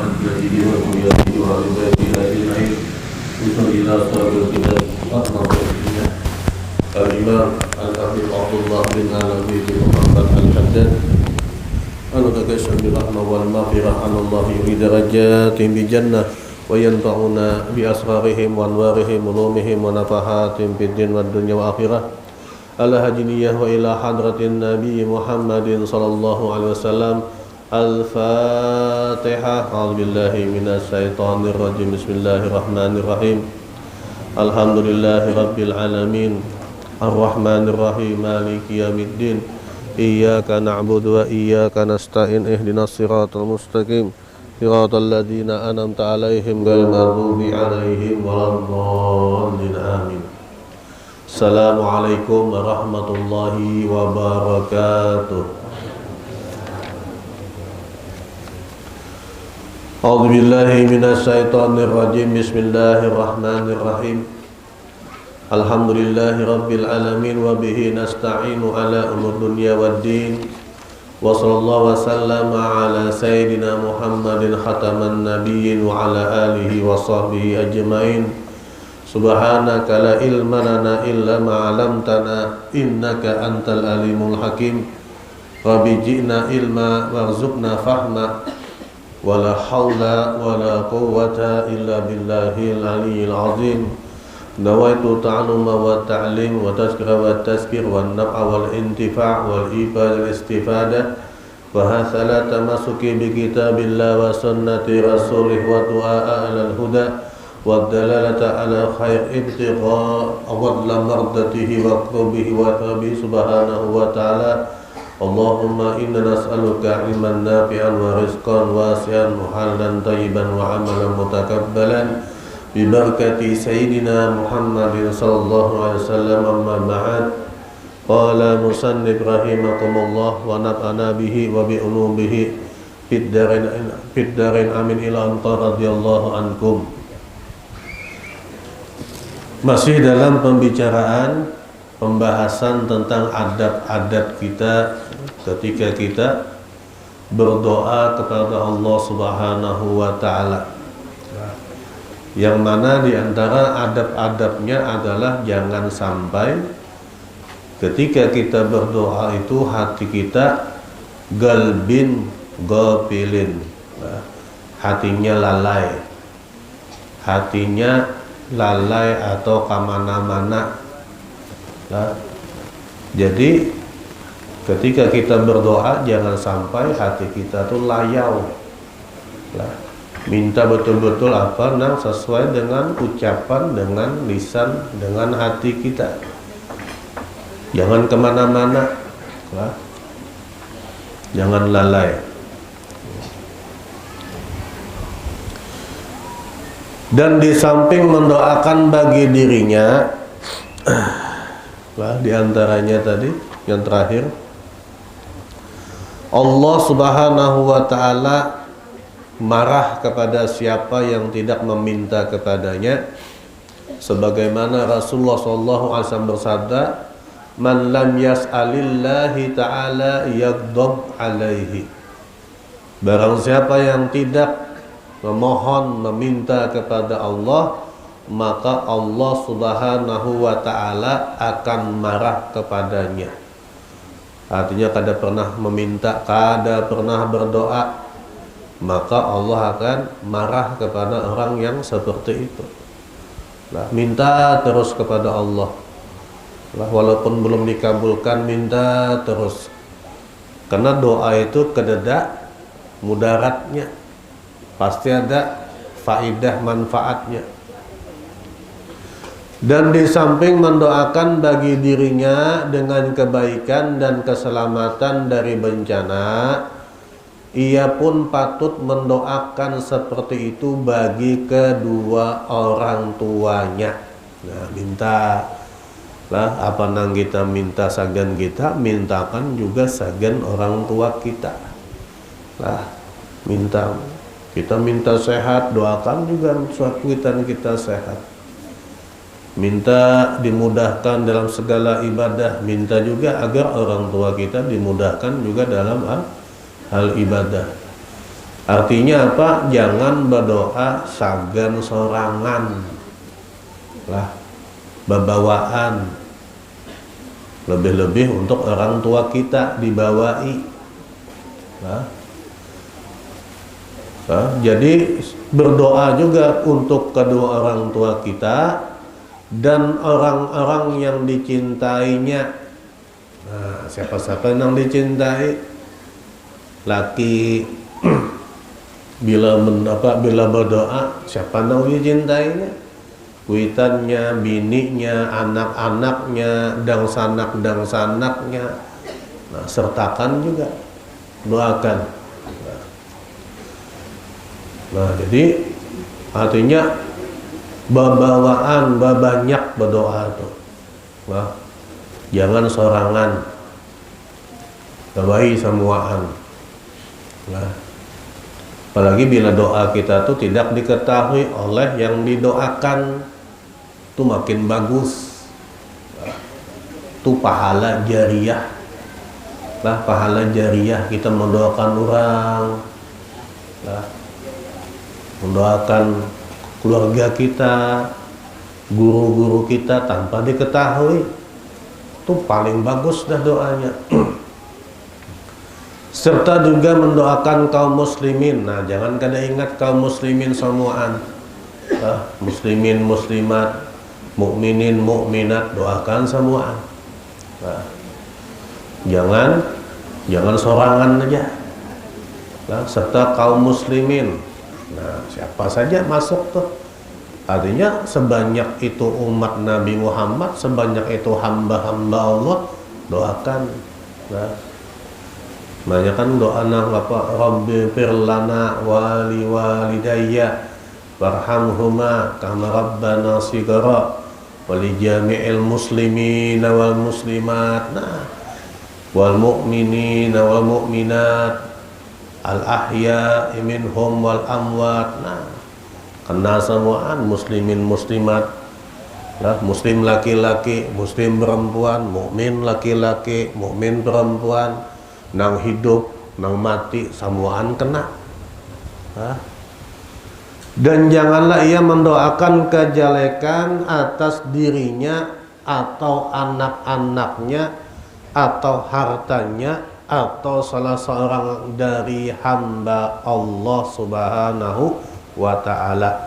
محمد الذي وصيته وعباده أجمعين وصل إلى صاحب الكتاب الإمام الحافظ عبد الله بن علوي بن محمد الحداد المتكشف بالرحمة والمغفرة على الله بدرجات بجنة وينفعنا بأسرارهم وأنوارهم ولومهم ونفحاتهم في الدين والدنيا والآخرة على هدينية وإلى حضرة النبي محمد صلى الله عليه وسلم. Al-Fatihah. A'udzubillahi minasyaitonir rajim. Bismillahirrahmanirrahim. Alhamdulillahi rabbil alamin. Arrahmanir rahim. Maliki yaumiddin. Iyyaka na'budu wa iyyaka nasta'in. Ihdinas siratal mustaqim. Siratal ladzina an'amta 'alaihim ghairil maghdubi 'alaihim waladdallin. Amin. Assalamualaikum warahmatullahi wabarakatuh. A'udzu billahi minasyaitonir rajim. Bismillahirrahmanirrahim. Alhamdulillahi rabbil alamin wa bihi nasta'inu ala umur dunya waddin. Wa sallallahu wa sallama ala sayyidina Muhammadin khataman nabiyyin wa ala alihi wa sahbihi ajmain. Subhanaka la ilma lana illa ma 'allamtana innaka antal alimul hakim. Rabbi ji'na ilma warzuqna fahma. Wala hawla wala quwwata illa billahil aliyyil azim. Nawaitu ta'alluma wa ta'lim wa tazkira wa tazkir wa naf'a wal intifa' wal ibad wal istifadah wa hathala tamasuki bi kitabillah wa sunnati rasulih wa du'a alal huda wa dalalata ala khair ibtigha awadla mardatihi wa qurbihi wa tabi subhanahu wa ta'ala. Allahumma inna nas'aluka ilman nafi'an wa rizqan wasi'an muhallan tayyiban wa amalan mutakabbalan bi barakati sayyidina Muhammadin sallallahu alaihi wasallam. Amma ba'd. Qala musannif rahimakumullah wa nafa'ana bihi wa bi ulumihi fid darain amin ila anta radhiyallahu ankum. Masih dalam pembahasan tentang adab-adab kita ketika kita berdoa kepada Allah Subhanahu wa ta'ala, yang mana diantara adab-adabnya adalah jangan sampai ketika kita berdoa itu hati kita galbin ghafilin, hatinya lalai atau kemana-mana. Jadi ketika kita berdoa jangan sampai hati kita tuh layau. Minta betul-betul sesuai dengan ucapan, dengan lisan, dengan hati kita. Jangan kemana-mana, jangan lalai. Dan di samping mendoakan bagi dirinya, di antaranya tadi yang terakhir, Allah Subhanahu wa ta'ala marah kepada siapa yang tidak meminta kepadanya, sebagaimana Rasulullah SAW bersabda, man lam yas'alillahi ta'ala yaghdab alaihi. Barang siapa yang tidak memohon, meminta kepada Allah, maka Allah Subhanahu wa ta'ala akan marah kepadanya. Artinya kada pernah meminta, kada pernah berdoa, maka Allah akan marah kepada orang yang seperti itu. Minta terus kepada Allah, walaupun belum dikabulkan, minta terus. Karena doa itu kededa mudaratnya, pasti ada faidah manfaatnya. Dan di samping mendoakan bagi dirinya dengan kebaikan dan keselamatan dari bencana, ia pun patut mendoakan seperti itu bagi kedua orang tuanya. Minta apa nang kita minta sagan kita, mintakan juga sagan orang tua kita. Minta sehat, doakan juga suatu kita sehat. Minta dimudahkan dalam segala ibadah, minta juga agar orang tua kita dimudahkan juga dalam hal ibadah. Artinya apa? Jangan berdoa sagan sorangan lah, babawaan. Lebih-lebih untuk orang tua kita dibawai. Nah, jadi berdoa juga untuk kedua orang tua kita dan orang-orang yang dicintainya. Nah, siapa-siapa yang dicintai, laki bila berdoa, siapa yang dicintainya? Kuitannya, bininya, anak-anaknya, dangsanak-dangsanaknya. Nah, sertakan juga, doakan. Nah, jadi artinya banyak berdoa tuh. Nah, jangan sorangan, bawahi semuaan. Nah, apalagi bila doa kita tuh tidak diketahui oleh yang didoakan, tuh makin bagus. Nah, tuh pahala jariyah. Lah, pahala jariyah kita mendoakan orang. Nah, mendoakan keluarga kita, guru-guru kita tanpa diketahui, itu paling bagus dah doanya. Serta juga mendoakan kaum muslimin. Nah, jangan kada ingat kaum muslimin semuaan. Muslimin, muslimat, mukminin, mukminat, doakan semuaan. Nah, jangan sorangan aja. Nah, serta kaum muslimin. Nah, siapa saja masuk tuh. Artinya sebanyak itu umat Nabi Muhammad, sebanyak itu hamba-hamba Allah, doakan. Nah, banyak kan doa nang apa? Rabbi firlana wali walidayya warhamhuma kama rabbana sigara wali jami'il muslimin wal muslimat. Nah, wal mu'minin wal mu'minat al-ahya minhum wal amwat. Nah, kena semuaan muslimin muslimat. Nah, muslim laki-laki, muslim perempuan, mukmin laki-laki, mukmin perempuan, nang hidup, nang mati, semuaan kena. Nah, dan janganlah ia mendoakan kejelekan atas dirinya atau anak-anaknya atau hartanya atau salah seorang dari hamba Allah Subhanahu wa ta'ala,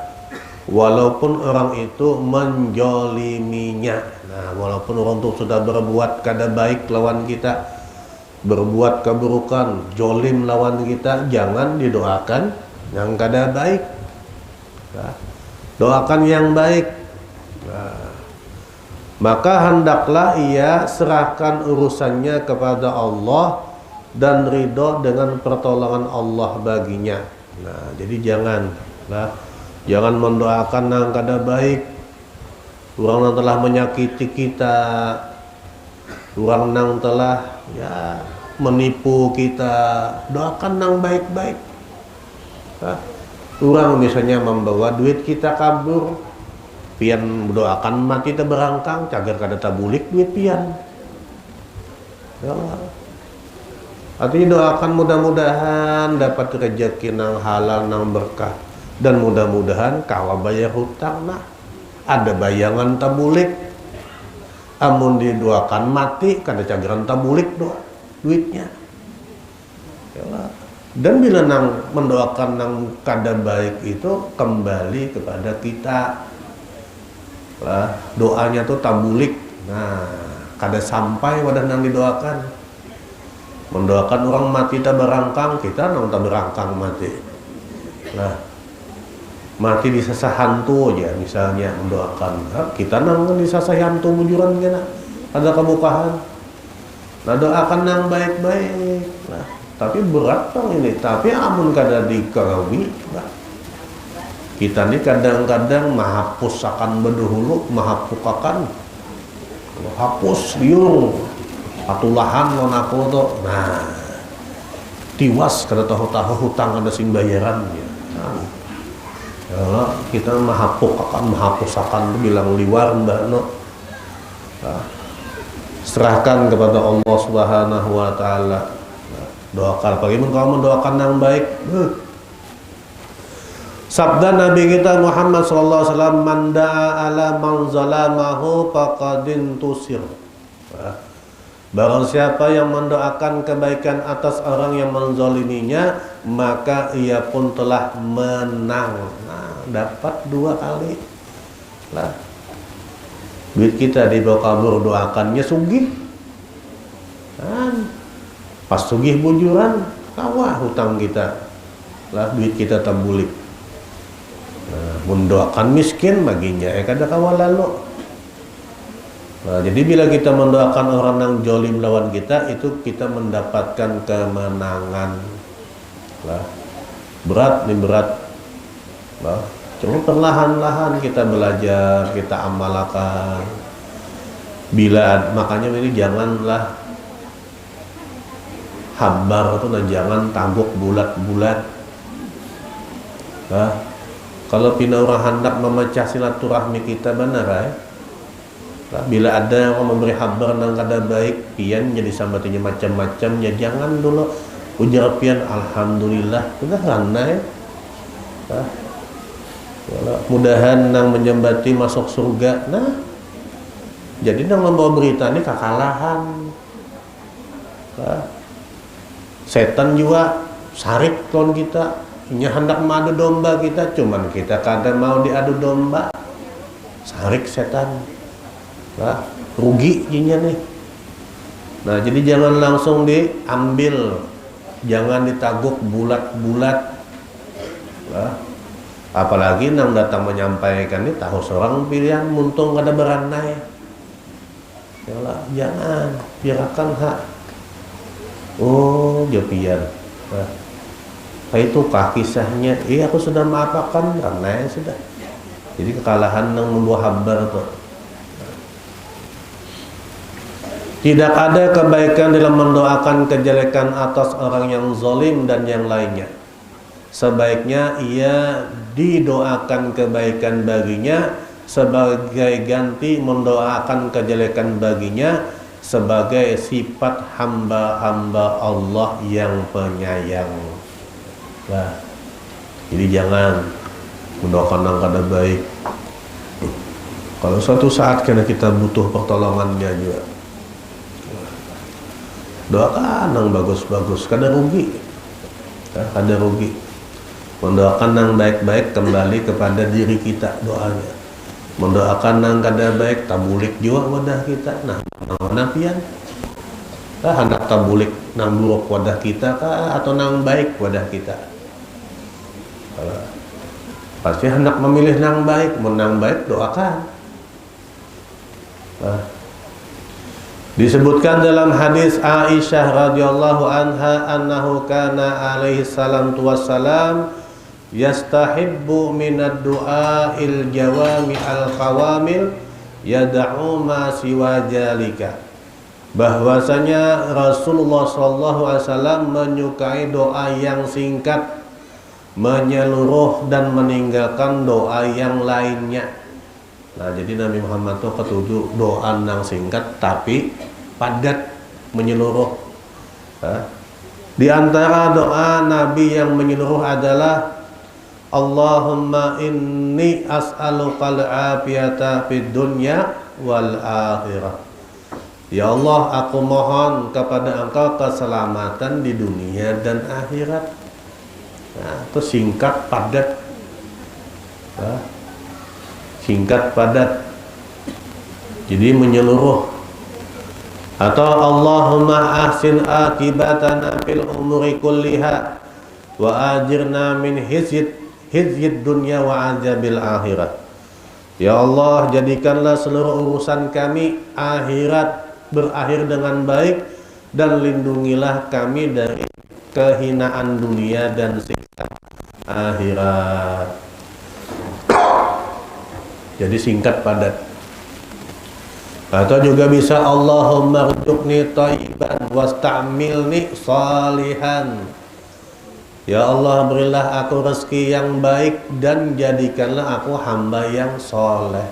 walaupun orang itu menjoliminya. Nah, walaupun orang itu sudah berbuat kada baik lawan kita, berbuat keburukan, jolim lawan kita, jangan didoakan yang kada baik. Nah, doakan yang baik. Nah, maka hendaklah ia serahkan urusannya kepada Allah dan ridho dengan pertolongan Allah baginya. Nah, jadi jangan mendoakan yang kada baik, orang yang telah menyakiti kita, orang yang telah menipu kita, doakan yang baik-baik. Orang misalnya membawa duit kita kabur, pian doakan mati teberangkang, cagar kada tabulik duit pian. Ya, artinya doakan mudah-mudahan dapat rezeki nang halal nang berkah, dan mudah-mudahan kawa bayar hutang. Nah, ada bayangan tabulik, amun didoakan mati kada cagaran tabulik doa duitnya. Ya, dan bila nang mendoakan nang kada baik itu kembali kepada kita. Lah, doanya tuh tabulik. Nah, kada sampai wadah nang didoakan. Mendoakan orang mati tabarangkang, kita nang tabarangkang mati. Nah, mati disasah hantu aja misalnya mendoakan. Nah, kita nang disasah hantu bujuran kena ada kebukaan. Nah, doakan yang baik-baik. Nah, tapi berat bang ini. Tapi amun kada dikarawi, nah, kita ini kadang-kadang mahapus akan berdahulu, mahapukakan, hapus liur, atulahan non aku tuh. Nah, tiwas kada tahu-tahu hutang ada sing bayaran ya. Nah, kalau kita mahapus akan bilang liwar mbak no. Nah, serahkan kepada Allah Subhanahu wa ta'ala. Nah, doakan, bagaimana kalau mendoakan yang baik, Sabda Nabi kita Muhammad sallallahu alaihi wasallam, "Man da'a ala man zalamahu faqadin tusir." Barang siapa yang mendoakan kebaikan atas orang yang menzaliminya, maka ia pun telah menang. Nah, dapat 2 kali. Lah. Duit kita dibawa kabur, doakannya sugih. Kan? Pas sugih bujuran, kawah hutang kita. Lah duit kita tambulik. Nah, mendoakan miskin baginya kada kawal lalu. Nah, jadi bila kita mendoakan orang yang jolim lawan kita, itu kita mendapatkan kemenangan. Lah, berat nih berat. Lah, cuma perlahan-lahan kita belajar, kita amalkan. Makanya ini janganlah hambar itu, dan jangan tabuk bulat-bulat. Nah, kalau pina orang hendak memecah silaturahmi kita benar nah, bila ada yang memberi kabar nang kada baik pian jadi sambatinya macam-macam, ya jangan dulu ujar pian alhamdulillah sudah ranai. Nah, mudahan nang menyambati masuk surga. Nah, jadi nang membawa berita ini kekalahan. Nah, setan juga sarik lawan kita, nya hendak madu domba kita, cuman kita kada mau diadu domba, sarik setan. Nah, rugi jinya nih. Nah, jadi jangan langsung diambil, jangan ditaguk bulat-bulat. Nah, apalagi nang datang menyampaikan ini tahu seorang pilihan muntung kada beranai. Yalah, jangan biarkan hak. Oh, jopian. Nah, itu kah kisahnya? Aku sudah maafakan karena sudah. Jadi kekalahan yang membawa habar tuh. Tidak ada kebaikan dalam mendoakan kejelekan atas orang yang zalim dan yang lainnya. Sebaiknya ia didoakan kebaikan baginya sebagai ganti mendoakan kejelekan baginya, sebagai sifat hamba-hamba Allah yang penyayang. Nah, jadi jangan mendoakan yang kada baik. Kalau suatu saat karena kita butuh pertolongannya juga, doakan yang bagus-bagus, kada rugi. Kada rugi. Mendoakan yang baik-baik kembali kepada diri kita doanya. Mendoakan yang kada baik tabulik juga wadah kita. Nah, mana pian? Hendak tabulik nang buruk wadah kita kah atau nang baik wadah kita? Pasti hendak memilih nang baik, menang baik doakan. Disebutkan dalam hadis Aisyah radhiyallahu anha annahu kana alaihi salatu wassalam yastahibbu minad du'ail jawami al-qawamil yad'u ma siwa jalika. Bahwasanya Rasulullah sallallahu alaihi wasallam menyukai doa yang singkat, menyeluruh dan meninggalkan doa yang lainnya. Nah, jadi Nabi Muhammad itu ketujuh doa yang singkat tapi padat, menyeluruh. Di antara doa Nabi yang menyeluruh adalah Allahumma inni as'alukal afiyata fid dunya wal akhirah. Ya Allah, aku mohon kepada Engkau keselamatan di dunia dan akhirat. Nah, itu singkat padat. Singkat padat. Jadi menyeluruh. Atau Allahumma ahsin akibatana fil umuri kulliha wa ajirna min hizyid dunya wa azabil akhirat. Ya Allah, jadikanlah seluruh urusan kami akhirat berakhir dengan baik, dan lindungilah kami dari kehinaan dunia dan siksa akhirat. Jadi singkat padat. Atau juga bisa Allahumma rzuqni thayyiban wasta'milni salihan. Ya Allah, berilah aku rezeki yang baik dan jadikanlah aku hamba yang soleh.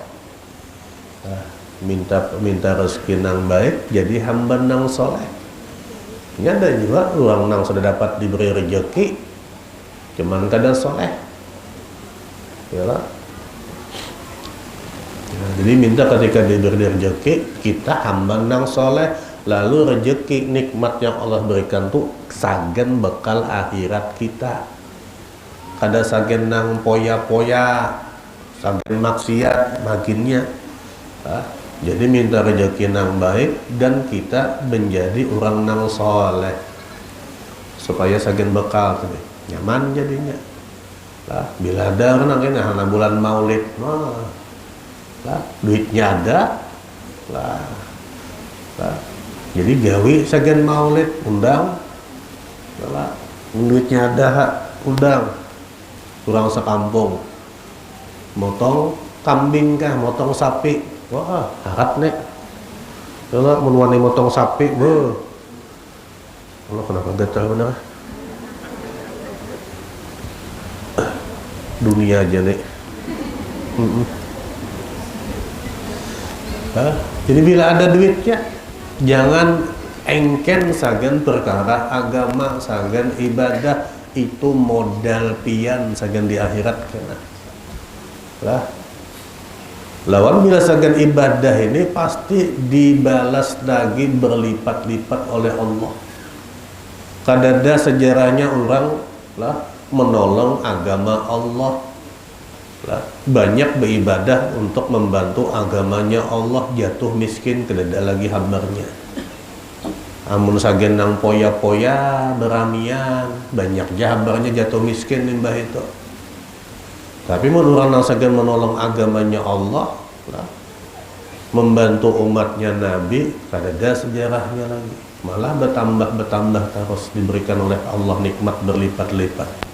Nah, minta rezeki yang baik jadi hamba yang soleh. Ini ada juga orang yang sudah dapat diberi rezeki cuman kadang soleh. Yalah. Nah, jadi minta ketika diberi rezeki kita hamba nang soleh, lalu rezeki nikmat yang Allah berikan tuh sagen bekal akhirat kita. Kada sagen nang poya-poya, sagen maksiat makinnya. Jadi minta rezeki nang baik dan kita menjadi orang nang soleh supaya sagen bekal tuh nyaman jadinya. Lah, bila ada orang ini hana bulan Maulid, lah duitnya ada, lah, jadi gawi sagen Maulid undang, lah duitnya ada undang, kurang sekampung, motong kambing kah, motong sapi, wah harap nek, kalau menuani motong sapi, Allah kenapa gatal bener? Dunia aja nek. Jadi bila ada duitnya, jangan engken sagan perkara agama, sagan ibadah, itu modal pian sagan di akhirat kena. Lah, lawan bila sagan ibadah ini pasti dibalas lagi berlipat-lipat oleh Allah. Kadada sejarahnya orang lah menolong agama Allah, lah, banyak beribadah untuk membantu agamanya Allah, jatuh miskin tidak lagi habarnya. Amun sagen nang poya-poya beramian banyak jahabarnya jatuh miskin limbah itu. Tapi menurut nang sagen menolong agamanya Allah, lah, membantu umatnya Nabi, kadada sejarahnya lagi, malah bertambah terus diberikan oleh Allah nikmat berlipat-lipat.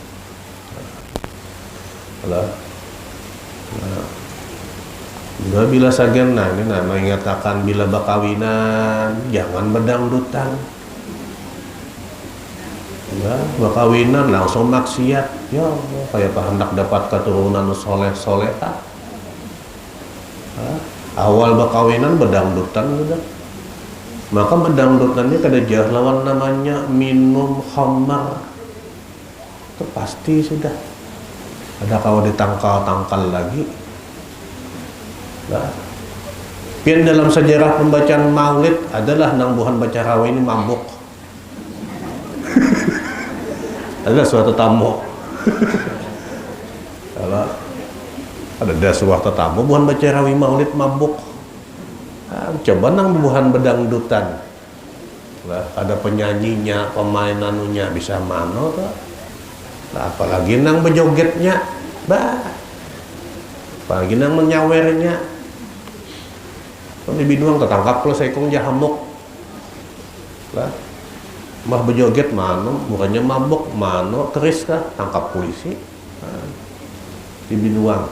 Nah, bila sagen, nah ini nama mengatakan bila bakawinan jangan bedangdutan. Nah, bakawinan langsung maksiat, ya kayak hendak dapat keturunan soleh solehah. Awal bakawinan bedangdutan udah. Maka bedangdutannya kada jauh lawan namanya minum khamar. Itu pasti sudah. Ada kalau ditangkal-tangkal lagi. Nah, pian dalam sejarah pembacaan Maulid adalah nangbuhan baca rawa ini mabuk. Ada suatu tamu. Kalau ada suatu tamu buhan baca rawi Maulid mabuk. Nah, coba nangbuhan bedangdutan. Nah, ada penyanyinya, pemainan-nya bisa mano tuh. Nah, apalagi nang bejogetnya, apalagi nang menyawernya. Kan di Binuang tertangkap kalau saya kong jahamuk. Lah, mah bejoget mano, bukannya mabuk mano, keris kah, tangkap polisi. Nah, di Binuang.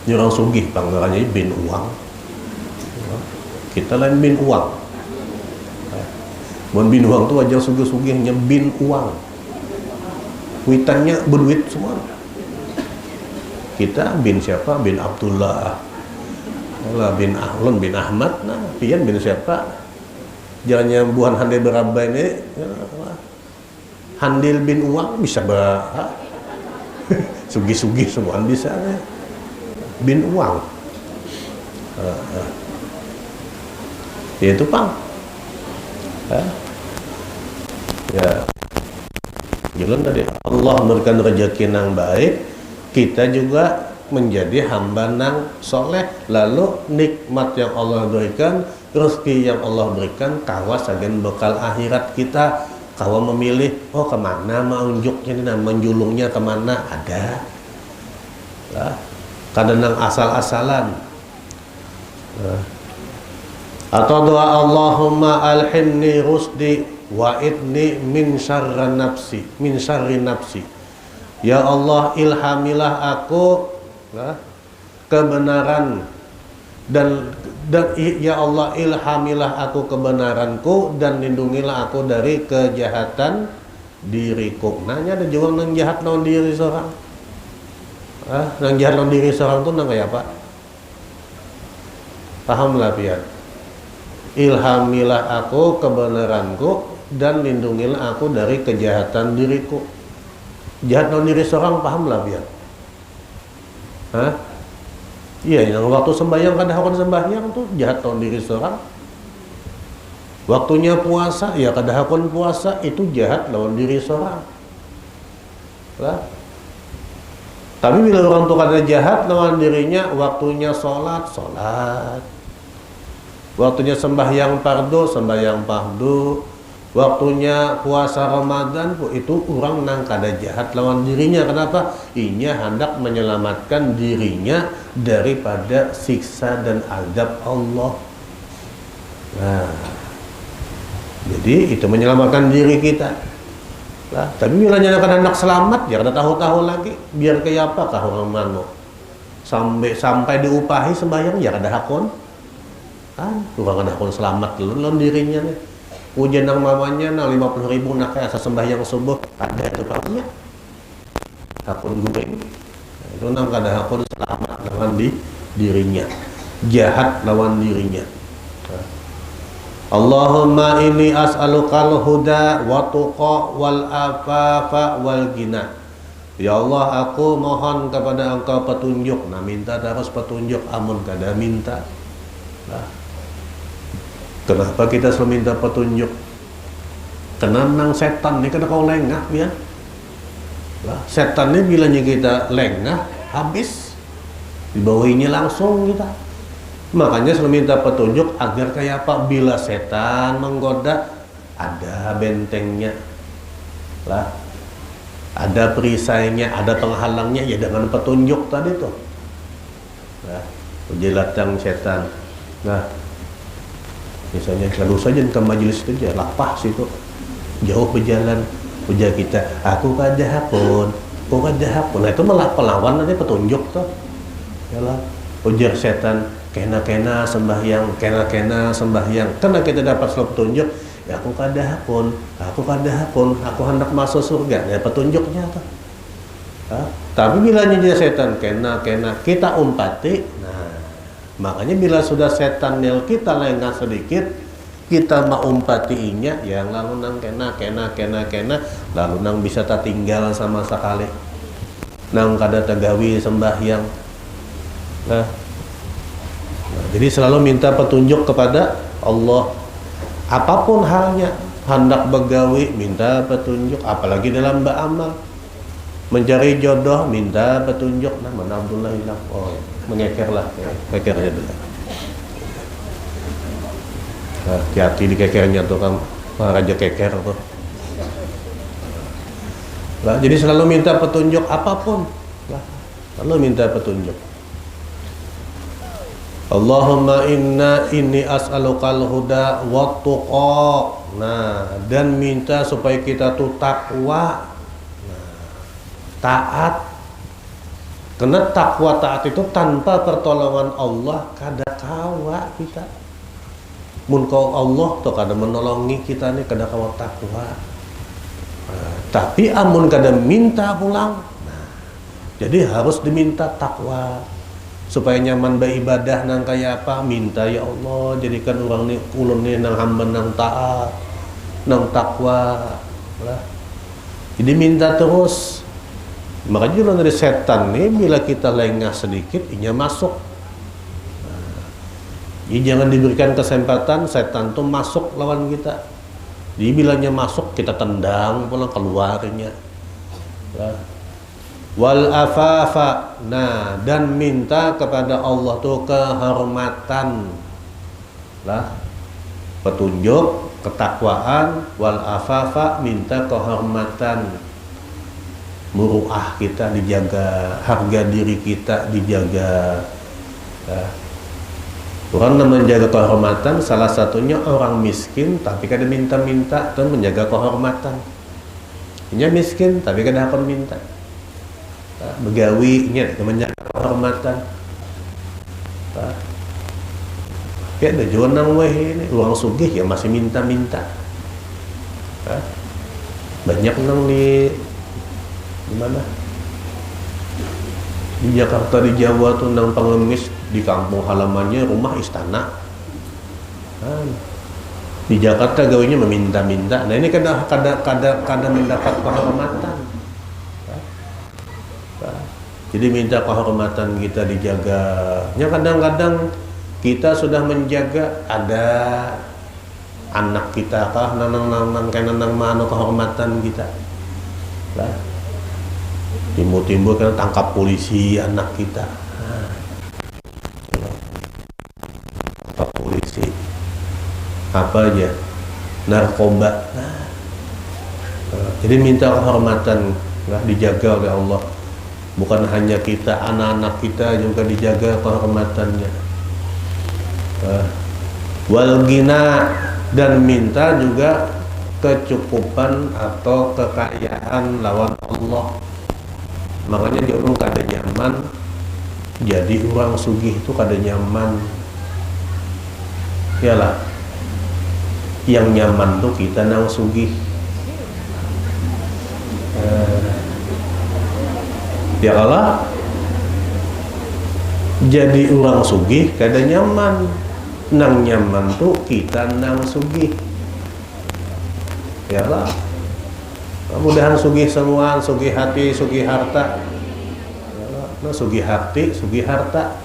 Ini orang sugih, panggilannya bin uang. Kita lain bin uang. Bukan bin uang tuh wajah sugih-sugihnya bin uang. Witannya berduit semua. Kita bin siapa? Bin Abdullah, bin Ahlun, bin Ahmad. Nah, pian bin siapa? Jangannya buhan handil beraba ini. Handil bin uang bisa sugih-sugih semua bisa. Bin uang. Ya itu pang. Ya. Jalan tadi Allah memberikan rezeki yang baik, kita juga menjadi hamba nang soleh, lalu nikmat yang Allah berikan, rezeki yang Allah berikan, kawas agen bekal akhirat kita. Kawa memilih, oh kemana maunjuknya ini, menjulungnya kemana ada, lah, kadang nang asal-asalan. Atau doa Allahumma alhimni rusdi wa idni min syarri nafsi. Ya Allah, ilhamilah aku kebenaran dan ya Allah, ilhamilah aku kebenaranku dan lindungilah aku dari kejahatan diriku. Nanya ada juga nang jahat lawan diri seorang. Nang jahat lawan diri seorang tuh nang kayak apa? Pahamlah pian. Ilhamilah aku kebenaranku dan lindungilah aku dari kejahatan diriku. Jahat lawan diri seorang, pahamlah biar. Hah? Iya, yang waktu sembahyang kada hakon sembahyang tuh jahat lawan diri seorang. Waktunya puasa, ya kada hakon puasa, itu jahat lawan diri seorang. Lah. Tapi bila orang tuh kada jahat lawan dirinya, waktunya sholat, waktunya sembahyang fardu, waktunya puasa Ramadan, itu orang nang kada jahat lawan dirinya. Kenapa? Inya hendak menyelamatkan dirinya daripada siksa dan azab Allah. Nah, jadi itu menyelamatkan diri kita. Lah, tapi bila nyatakan hendak selamat, ya kada tahu-tahu lagi. Biar kayak apakah orang mano? Sampai diupahi sembahyang, ya kada hakon. Kan, orang kada hakon selamat lawan dirinya nih. Ujian nang mamanya nang 50.000 nak kayak asa sembahyang subuh ada itu paknya. Hakon goreng. Nah, itu nang kada hakon selamat lawan dirinya. Jahat lawan dirinya. Allahumma inni as'alukal huda wa tuqa wal afafa wal ghina. Ya Allah, aku mohon kepada Engkau petunjuk. Nah, minta terus petunjuk, amun kada minta. Nah, kenapa kita selalu minta petunjuk? Karena nang setan ini kena kau lengah ya. Nah, setan ini bilanya kita lengah, habis dibawainnya langsung kita. Makanya selalu minta petunjuk agar kayak apa, bila setan menggoda ada bentengnya lah, ada perisainya, ada penghalangnya, ya dengan petunjuk tadi tuh. Nah, ujilat yang setan. Nah, misalnya lalu saja ke majelis itu aja lapah situ, jauh berjalan, ujar kita, aku kada hakun. Nah itu malah pelawan nanti petunjuk tuh. Yalah, ujar setan, kena sembahyang, karena kita dapat selalu petunjuk, ya aku kada hakun, aku hendak masuk surga, ya petunjuknya tuh. Tapi bila nyindir setan kena kita umpati. Nah, makanya bila sudah setan yang kita lengah sedikit, kita maumpatiinya, yang lalu nang kena, lalu nang bisa tak tinggal sama sekali, nang kada tegawi sembahyang. Nah, jadi selalu minta petunjuk kepada Allah. Apapun halnya, hendak begawi minta petunjuk, apalagi dalam beramal. Mencari jodoh minta petunjuk. Nah, mana Abdullah hilang? Oh, mengekerlah, keker aja dulu. Hati-hati di kekernya tuh, kan raja keker tuh. Nah, jadi selalu minta petunjuk apapun. Nah, selalu minta petunjuk. Allahumma inni as'alukal huda wa tuqa. Nah, dan minta supaya kita tuh takwa, taat. Karena takwa taat itu tanpa pertolongan Allah kada kawa kita. Mun kau Allah tuh kada menolongi kita nih, kada kawa takwa. Nah, tapi amun kada minta pulang. Nah, jadi harus diminta takwa. Supaya nyaman beribadah nang kaya apa, minta ya Allah jadikan orang ni ulun ni nang hamba nang taat, nang takwa lah. Jadi minta terus. Makanya juga dari setan ni bila kita lengah sedikit inya masuk. Nah, jadi jangan diberikan kesempatan setan tu masuk lawan kita. Jadi bilanya masuk kita tendang pulang keluarnya. Lah. Wal afafa. Nah, dan minta kepada Allah tuh kehormatan lah, petunjuk, ketakwaan. Wal afafa, minta kehormatan, muruah kita dijaga, harga diri kita dijaga. Nah, orang yang menjaga kehormatan salah satunya orang miskin tapi kada minta-minta dan menjaga kehormatan. Ini miskin tapi kada akan minta. Begawinya menjaga kehormatan. Ya ada jual nang weh ini uang sugih ya masih minta-minta. Banyak nang di mana? Di Jakarta, di Jawa tuh nang pengemis di kampung halamannya rumah istana. Di Jakarta gawinya meminta-minta. Nah ini kada mendapat kehormatan. Jadi minta kehormatan kita dijaga. Ya kadang-kadang kita sudah menjaga, ada anak kita kah nanang mana kehormatan kita lah, timbul-timbul kan tangkap polisi anak kita, tangkap polisi apa aja, narkoba. Jadi minta kehormatan lah, dijaga oleh Allah. Bukan hanya kita, anak-anak kita juga dijaga kehormatannya. Wal ghina, dan minta juga kecukupan atau kekayaan lawan Allah. Makanya dia orang kada nyaman, jadi orang sugih itu kada nyaman. Yalah, yang nyaman tuh kita nang sugih. Ya Allah, jadi orang sugih kada nyaman. Nang nyaman tuh kita nang sugih. Ya lah, mudahan sugih semua, sugih hati, sugih harta. Nah, sugih hati, sugih harta.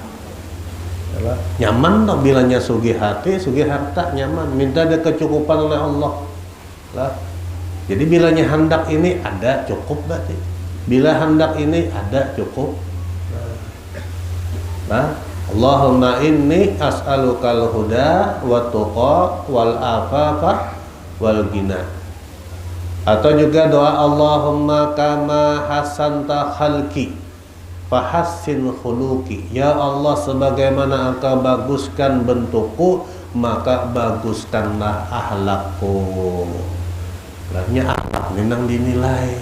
Ya, nyaman tak bilanya sugih hati, sugih harta, nyaman. Minta ada kecukupan oleh Allah. Lah. Jadi bilanya hendak ini ada, cukup berarti. Bila hendak ini ada, cukup. Nah, Allahumma inni as'alukal huda wa tuqa wal afafa wal ghina. Atau juga doa Allahumma kama hasanta khalqi fahassin khuluqi. Ya Allah, sebagaimana engkau baguskan bentukku, maka baguskanlah akhlakku. Lahnya akhlak memang dinilai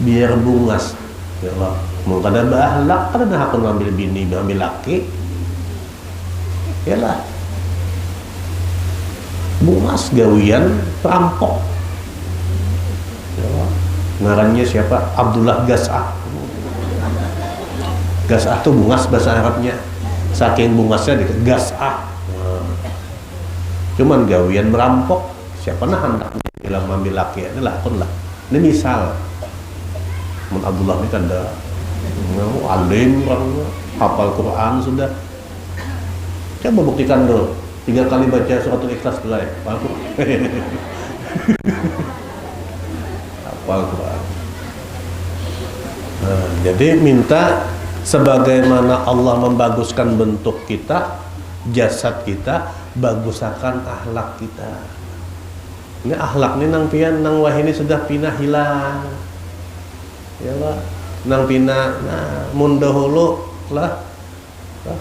biar bungas. Ya Allah, mau kada berakhlak, kada dah aku ngambil bini, ngambil laki. Yalah, bungas gawian perampok. Ya, ngarannya siapa? Abdullah Gas'ah. Gas'ah tuh bungas bahasa Arabnya. Saking bungasnya Gas'ah. Cuman gawian merampok. Siapa nah hendaknya bila ngambil laki? Adalah akun lah. Ini misal. Mun Abdullah ini kan dah alim orangnya, hafal Quran sudah. Coba buktikan dulu 3 kali baca suratul Ikhlas dulu ya. Hafal Quran. Nah, jadi minta sebagaimana Allah membaguskan bentuk kita, jasad kita, bagusakan akhlak kita. Ini akhlak ini nang pian nang wahini sudah pindah hilang. Ya lah, nang pina, nah mun dahulu lah,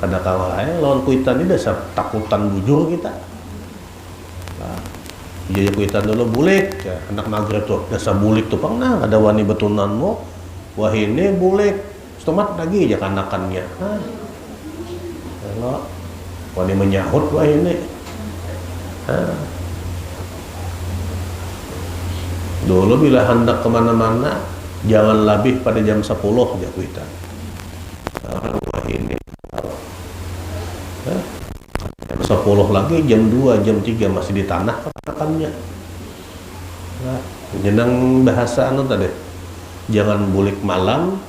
kada kalah lawan kuitan ini dasar takutan bujur kita. Nah, iya kuitan dulu bulik, ya, anak maghrib tuh dasar bulik tuh pang, nah ada wani betunanmu, wah ini bulik, stomat lagi aja kanakannya. Nah, kalau wani menyahut wah ini, nah. Dulu bila hendak kemana-mana, jangan lebih pada jam 10 aja kuitan. Wah ini jam 10 lagi, jam 2, jam 3 masih di tanah katakannya. Nah, jenang bahasa anu tadi, jangan bulik malam,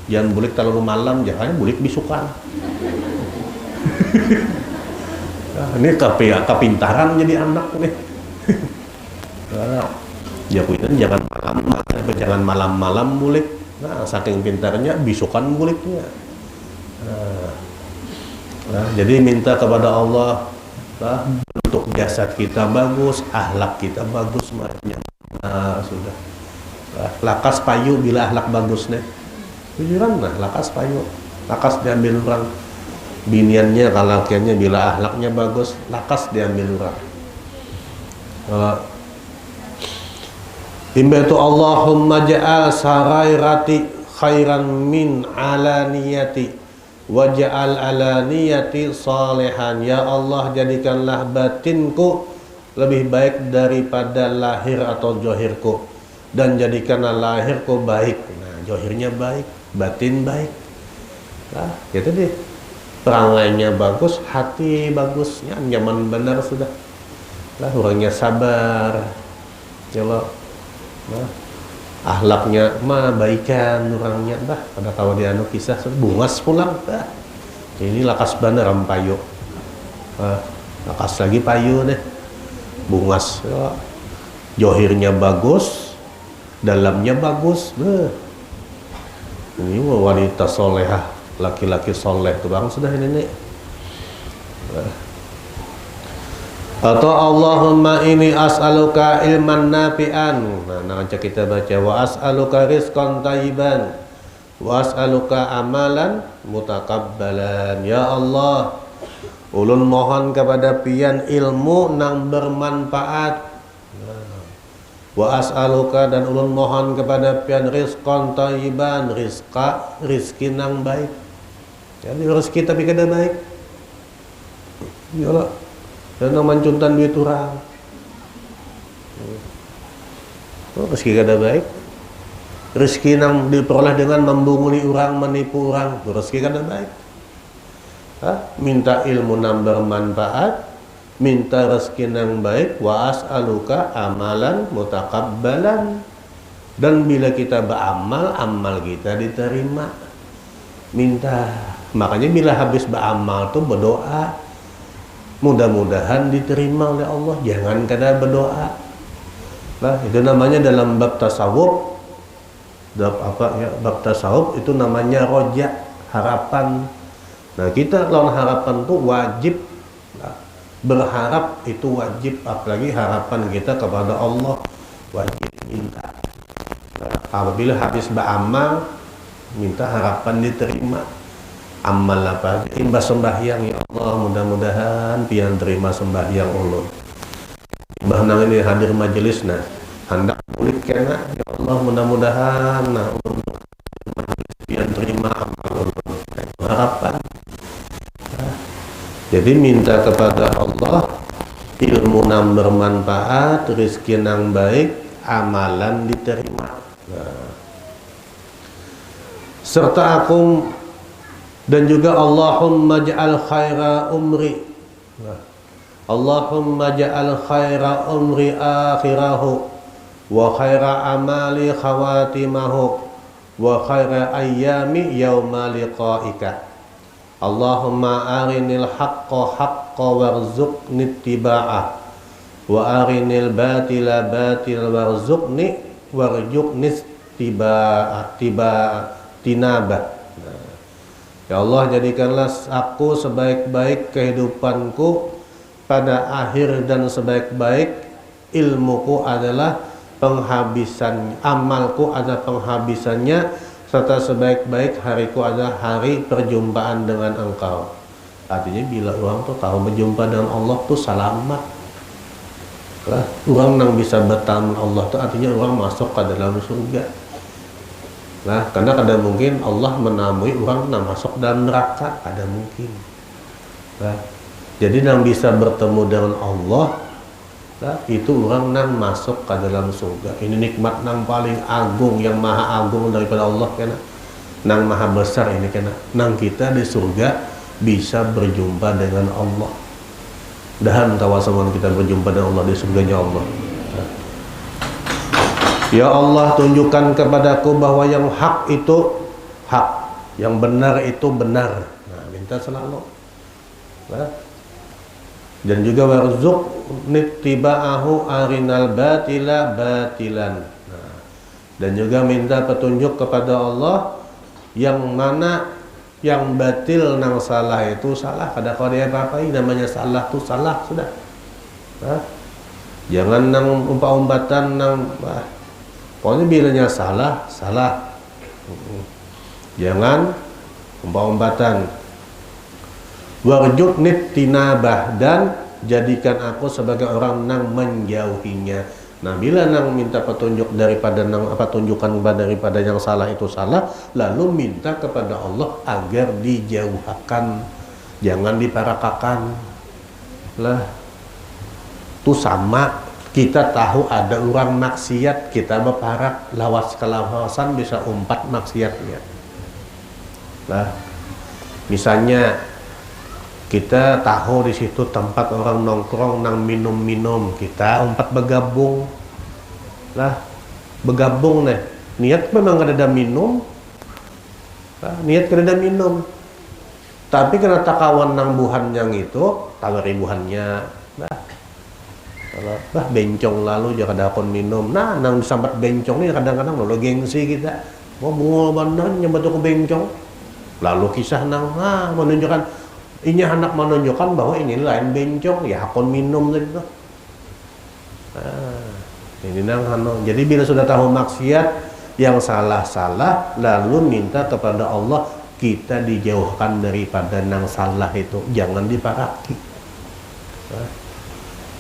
jangan bulik terlalu malam, jangan bulik bisukan. Nah, ini kepintaran jadi anak nih. Nah, ya kuitan jangan malam-malam bulik. Nah, saking pintarnya bisukan buliknya. Nah, jadi minta kepada Allah, nah, untuk jasad kita bagus, akhlak kita bagus, makanya. Nah, sudah. Nah, lakas payu bila akhlak bagus nih. Jujuran nah, lakas payu. Lakas diambil orang. Biniannya kalakiannya bila akhlaknya bagus, lakas diambil orang. Himba itu Allahumma ja'al sarairati khairan min alaniyati waj'al alaniyati salihan. Ya Allah, jadikanlah batinku lebih baik daripada lahir atau johirku, dan jadikanlah lahirku baik. Nah, johirnya baik, batin baik. Nah, gitu deh. Perangainya bagus, hati bagusnya, nyaman benar sudah. Lah, orangnya sabar. Ya Allah. Nah, Ahlaknya mah baikan orangnya bah, pada tahu dia anu kisah bungas pulang bah. Ini lakas bener payu. Lakas lagi payu deh. Bungas. Ya. Johirnya bagus, dalamnya bagus. Bah. Ini wanita solehah, laki-laki soleh tuh bang sudah ini nih. Atau Allahumma ini as'aluka ilman nafi'an. Nah, kita baca wa as'aluka rizqan thayyiban wa as'aluka amalan mutakabbalan. Ya Allah, ulun mohon kepada pian ilmu nang bermanfaat. Wa as'aluka dan ulun mohon kepada pian rizqan thayyiban, rizki nang baik. Jadi rezeki tapi kada baik. Ya Allah. Dan mancuntan duit orang. Rezeki kada baik. Rezeki yang diperoleh dengan membunguli orang, menipu orang, rezeki kada baik. Minta ilmu yang bermanfaat, minta rezeki yang baik, wa as'aluka amalan mutakabbalan. Dan bila kita beramal, amal kita diterima. Minta. Makanya bila habis beramal tuh berdoa. Mudah-mudahan diterima oleh Allah. Jangan kada berdoa. Nah, itu namanya dalam bab tasawuf. Bab tasawuf itu namanya roja, harapan. Nah, kita lawan harapan itu wajib. Nah, berharap itu wajib, apalagi harapan kita kepada Allah wajib minta. Nah, apabila habis beramal, minta harapan diterima. Amal apa? Imbas sembahyang, ya Allah, mudah-mudahan pian terima sembahyang ulun. Imbah nang ini hadir majelis nah, hendak kulit kena, ya Allah, mudah-mudahan nah ulun pian terima amal ulun. Harapan. Nah, jadi minta kepada Allah ilmu nang bermanfaat, rezeki nang baik, amalan diterima. Nah, serta aku dan juga Allahumma ja'al khaira umri. Allahumma ja'al khaira umri akhirahu wa khaira amali khawatimahu wa khaira ayyami yawma liqa'ika. Allahumma arinil haqqa haqqa warzuqni ittiba'ah wa arinil batila batil warzuqni tinabah. Ya Allah, jadikanlah aku sebaik-baik kehidupanku pada akhir dan sebaik-baik ilmuku adalah penghabisan, amalku adalah penghabisannya, serta sebaik-baik hariku adalah hari perjumpaan dengan Engkau. Artinya bila orang tuh tahu berjumpa dengan Allah tuh selamat. Orang yang bisa bertahan Allah tuh artinya orang masuk ke dalam surga. Nah, karena kada mungkin Allah menamui orang yang masuk dalam neraka, kada mungkin. Nah, jadi yang bisa bertemu dengan Allah, nah, itu orang yang masuk ke dalam surga. Ini nikmat yang paling agung, yang maha agung daripada Allah, kena. Yang maha besar ini kena. Yang kita di surga bisa berjumpa dengan Allah. Dan tawasaman kita berjumpa dengan Allah di surganya Allah. Ya Allah, tunjukkan kepadaku bahwa yang hak itu hak, yang benar itu benar. Nah, minta selalu. Nah. Dan juga warzuqni ittiba'ahu arinal batila batilan. Nah. Dan juga minta petunjuk kepada Allah yang mana yang batil nang salah itu salah. Kada kau dia apa-apai, namanya salah tu salah sudah. Nah. Jangan nang umpat-umpatan nang pokoknya bilanya salah, salah. Jangan umpatan. Warjuqnit tinabah, dan jadikan aku sebagai orang yang menjauhinya. Nah, bila nang minta petunjuk daripada nang tunjukan daripada yang salah itu salah, lalu minta kepada Allah agar dijauhkan, jangan diparakakan. Lah, itu sama. Kita tahu ada orang maksiat, kita berparak lawas kelawasan bisa umpat maksiatnya. Nah, misalnya kita tahu di situ tempat orang nongkrong nang minum-minum, kita umpat bergabung. Lah, bergabung nih. Niat memang kada minum, niat kada minum. Tapi kena takawan nang buhan yang itu, tawari buhannya, kalau bencong lalu jangan dakon minum. Nah, nang disambat bencong ini kadang-kadang lo gengsi kita. Mau bungol bandar nyambat ke bencong. Lalu kisah nang menunjukkan ini anak menunjukkan bahwa ini lain bencong, ya hakon minum tadi tuh. Ini nang jadi bila sudah tahu maksiat yang salah-salah lalu minta kepada Allah kita dijauhkan daripada nang salah itu, jangan diparaki.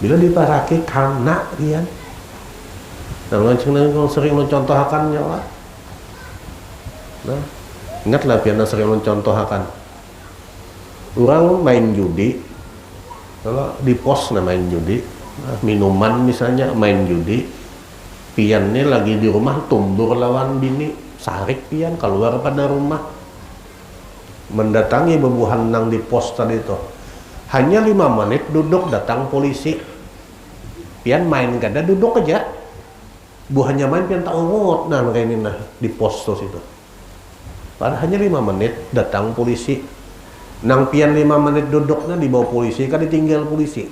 Bila diparaki karena dia kalau sering mencontohkannya lah. Nah, ingatlah piana sering mencontohkan. Orang main judi, kalau di pos main judi, minuman misalnya main judi, piannya lagi di rumah tumbur lawan bini, sarik pian keluar pada rumah, mendatangi bebuhan nang di pos tadi itu. Hanya 5 menit duduk datang polisi, pian main kada duduk aja, buahnya main pian tak ungut, nah kayak ini nah di pos tos itu. Padahal hanya 5 menit datang polisi. Nang pian 5 menit duduknya dibawa polisi, kan ditinggal polisi.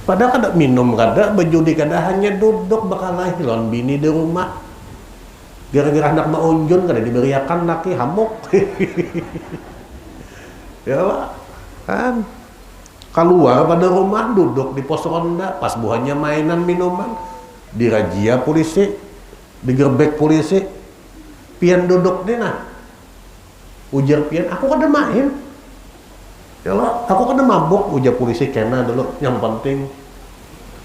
Padahal kada minum kada, berjudi kada, hanya duduk bakal lahiran bini di rumah. Gara-gara anak maunjun kada diberiakan laki hamuk. Ya kan? Keluar pada rumah duduk di pos ronda, pas buahnya mainan minuman, dirajia polisi, digerbek polisi. Pian duduk deh nah, ujar pian, aku kada main, ya lah, aku kada mabuk, ujar polisi kena dulu, yang penting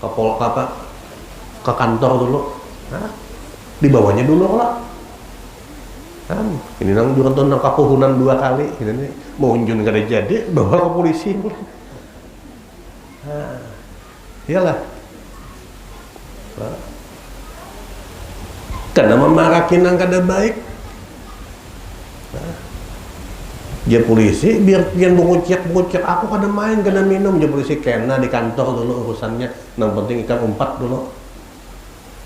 ke kantor dulu, dibawanya dulu lah, kan, ini nang nonton nang kapuhunan 2 kali, ini mau unjun kada jadi, bawa ke polisi, iyalah, karena memarahin yang kada baik. Dia polisi biar pian bungkucek aku kada main kada minum, dia polisi kena di kantor dulu urusannya, yang penting ikan umpat dulu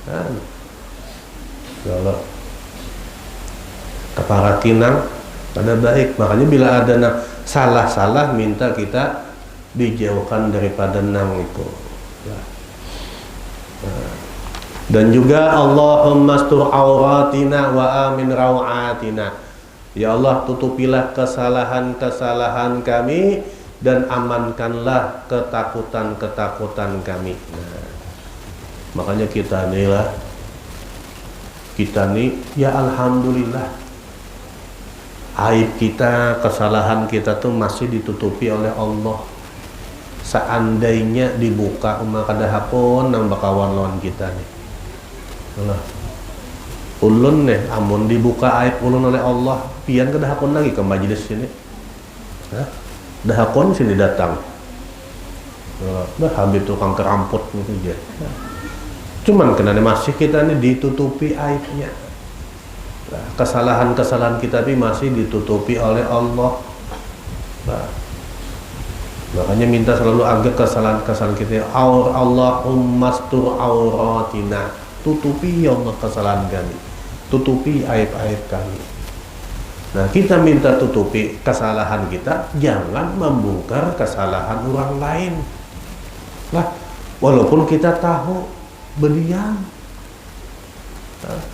kan. Kalau keparakinan kada baik, makanya bila ada salah-salah minta kita dijauhkan daripada nang itu. Dan juga Allahumma astur auratina wa amin rawatina. Ya Allah, tutupilah kesalahan-kesalahan kami dan amankanlah ketakutan-ketakutan kami. Nah, makanya kita nih ya alhamdulillah, aib kita, kesalahan kita tuh masih ditutupi oleh Allah. Seandainya dibuka kada hapun nang bakawan lawan kita nih. Ulun nih, amun dibuka aib ulun oleh Allah, pian kada hakon lagi ke majelis sini. Dah hakon sini datang. Dah habis tukang keramput gitu aja. Cuman kenapa masih kita nih ditutupi aibnya. Kesalahan-kesalahan kita tapi masih ditutupi oleh Allah. Makanya minta selalu agar kesalahan-kesalahan kita, Allahumma astur auratina. Tutupi ya Allah kesalahan kami, tutupi aib-aib kami. Nah, kita minta tutupi kesalahan kita, jangan membongkar kesalahan orang lain. Lah, walaupun kita tahu berdiam.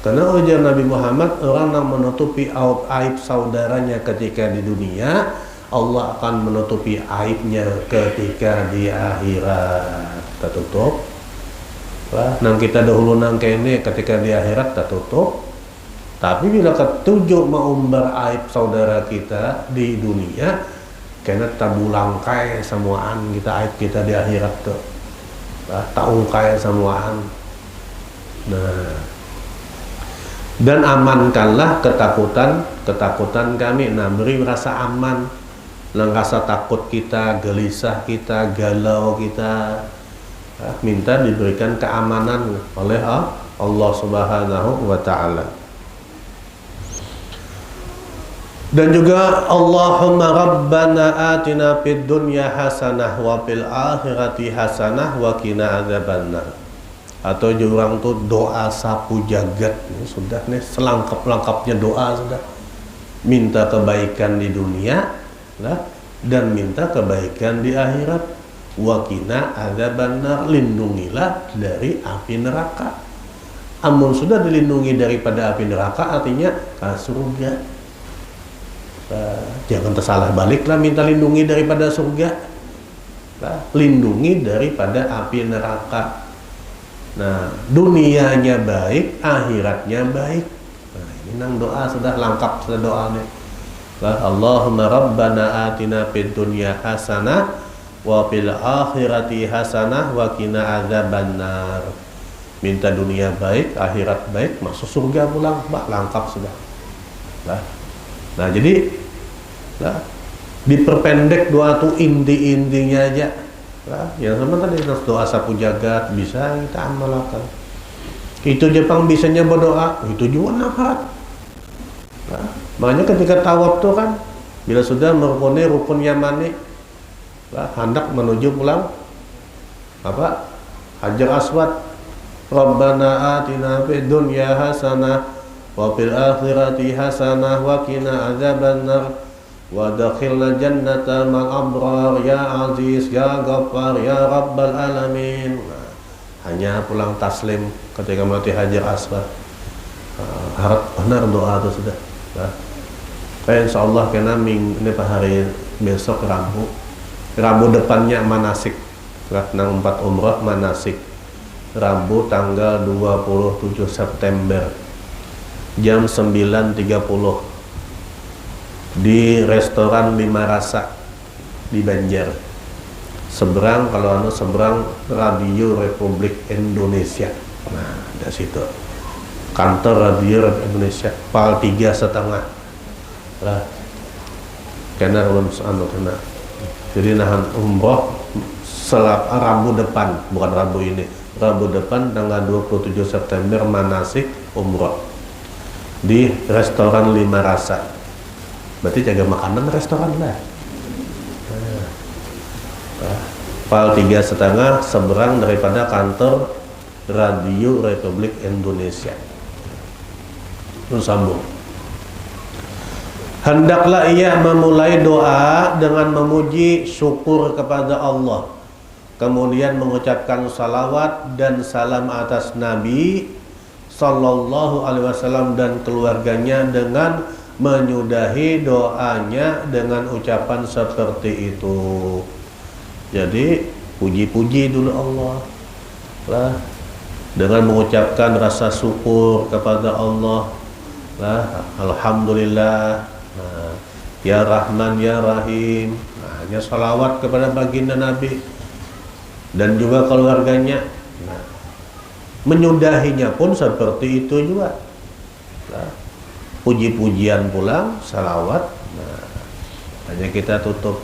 Karena ujar Nabi Muhammad, orang yang menutupi aib saudaranya ketika di dunia, Allah akan menutupi aibnya ketika di akhirat. Tertutup. Nang kita dahulu nang kene ketika di akhirat tertutup. Tapi bila ketujuh mengumbar aib saudara kita di dunia, kena tabulangkai semuaan kita aib kita di akhirat tuh. Taungkai semuaan. Nah, dan amankanlah ketakutan kami. Nah, beri rasa aman, rasa takut kita, gelisah kita, galau kita. Minta diberikan keamanan oleh Allah Subhanahu wa ta'ala. Dan juga Allahumma rabbana atina fid dunya hasanah wa fil akhirati hasanah wa qina adzabannar. atau jurang tuh doa sapu jagat. Ini sudah nih selengkap-lengkapnya doa sudah. Minta kebaikan di dunia lah, dan minta kebaikan di akhirat. Wakina adzabannar, lindungilah dari api neraka. Amun sudah dilindungi daripada api neraka, artinya ke surga. Jangan tersalah baliklah minta lindungi daripada surga. Lindungi daripada api neraka. Nah, dunianya baik, akhiratnya baik. Nah, ini nang doa sudah lengkap sudah doanya. Allahumma rabbana atina fid dunya hasanah wa fil akhirati hasanah wa qina adzabannar. Minta dunia baik, akhirat baik, masuk surga pulang, lengkap sudah. Nah, jadi diperpendek doa tuh inti-intinya aja. Yang sama tadi doa sapu jagat bisa kita amalkan. Itu Jepang bisanya berdoa, itu juga nafat. Makanya ketika tawaf tuh kan, bila sudah merukuni rukun Yamani, hendak menuju pulang apa? Hajar Aswad. Rabbana atina fid dunya hasanah wa fil akhirati hasanah wa qina adzabannar wa adkhilna jannata ma'al abrar ya aziz ya ghaffar ya rabbal alamin. Hanya pulang taslim ketika melewati Hajar Aswad. Harap benar doa itu sudah. Insyaallah kena ini hari besok Rabu depannya manasik. Nang 4 umrah manasik. Rabu tanggal 27 September jam 9.30 di restoran Lima Rasa di Banjar. Seberang seberang Radio Republik Indonesia. Nah, dari situ. Kantor Radio Republik Indonesia, PAL 3,5. Lah. Karena kena. Jadi nahan umroh Rabu depan, bukan Rabu ini. Rabu depan tanggal 27 September manasik umroh di restoran Lima Rasa. Berarti jaga makanan restoran lah. PAL 3,5 seberang daripada kantor Radio Republik Indonesia. Terus sambung. Hendaklah ia memulai doa dengan memuji syukur kepada Allah, kemudian mengucapkan salawat dan salam atas Nabi Sallallahu Alaihi Wasallam dan keluarganya dengan menyudahi doanya dengan ucapan seperti itu. Jadi puji-puji dulu Allah lah, dengan mengucapkan rasa syukur kepada Allah lah, alhamdulillah, ya Rahman ya Rahim. Hanya salawat kepada baginda Nabi dan juga keluarganya. Menyudahinya pun seperti itu juga. Puji-pujian pulang, salawat. Hanya kita tutup.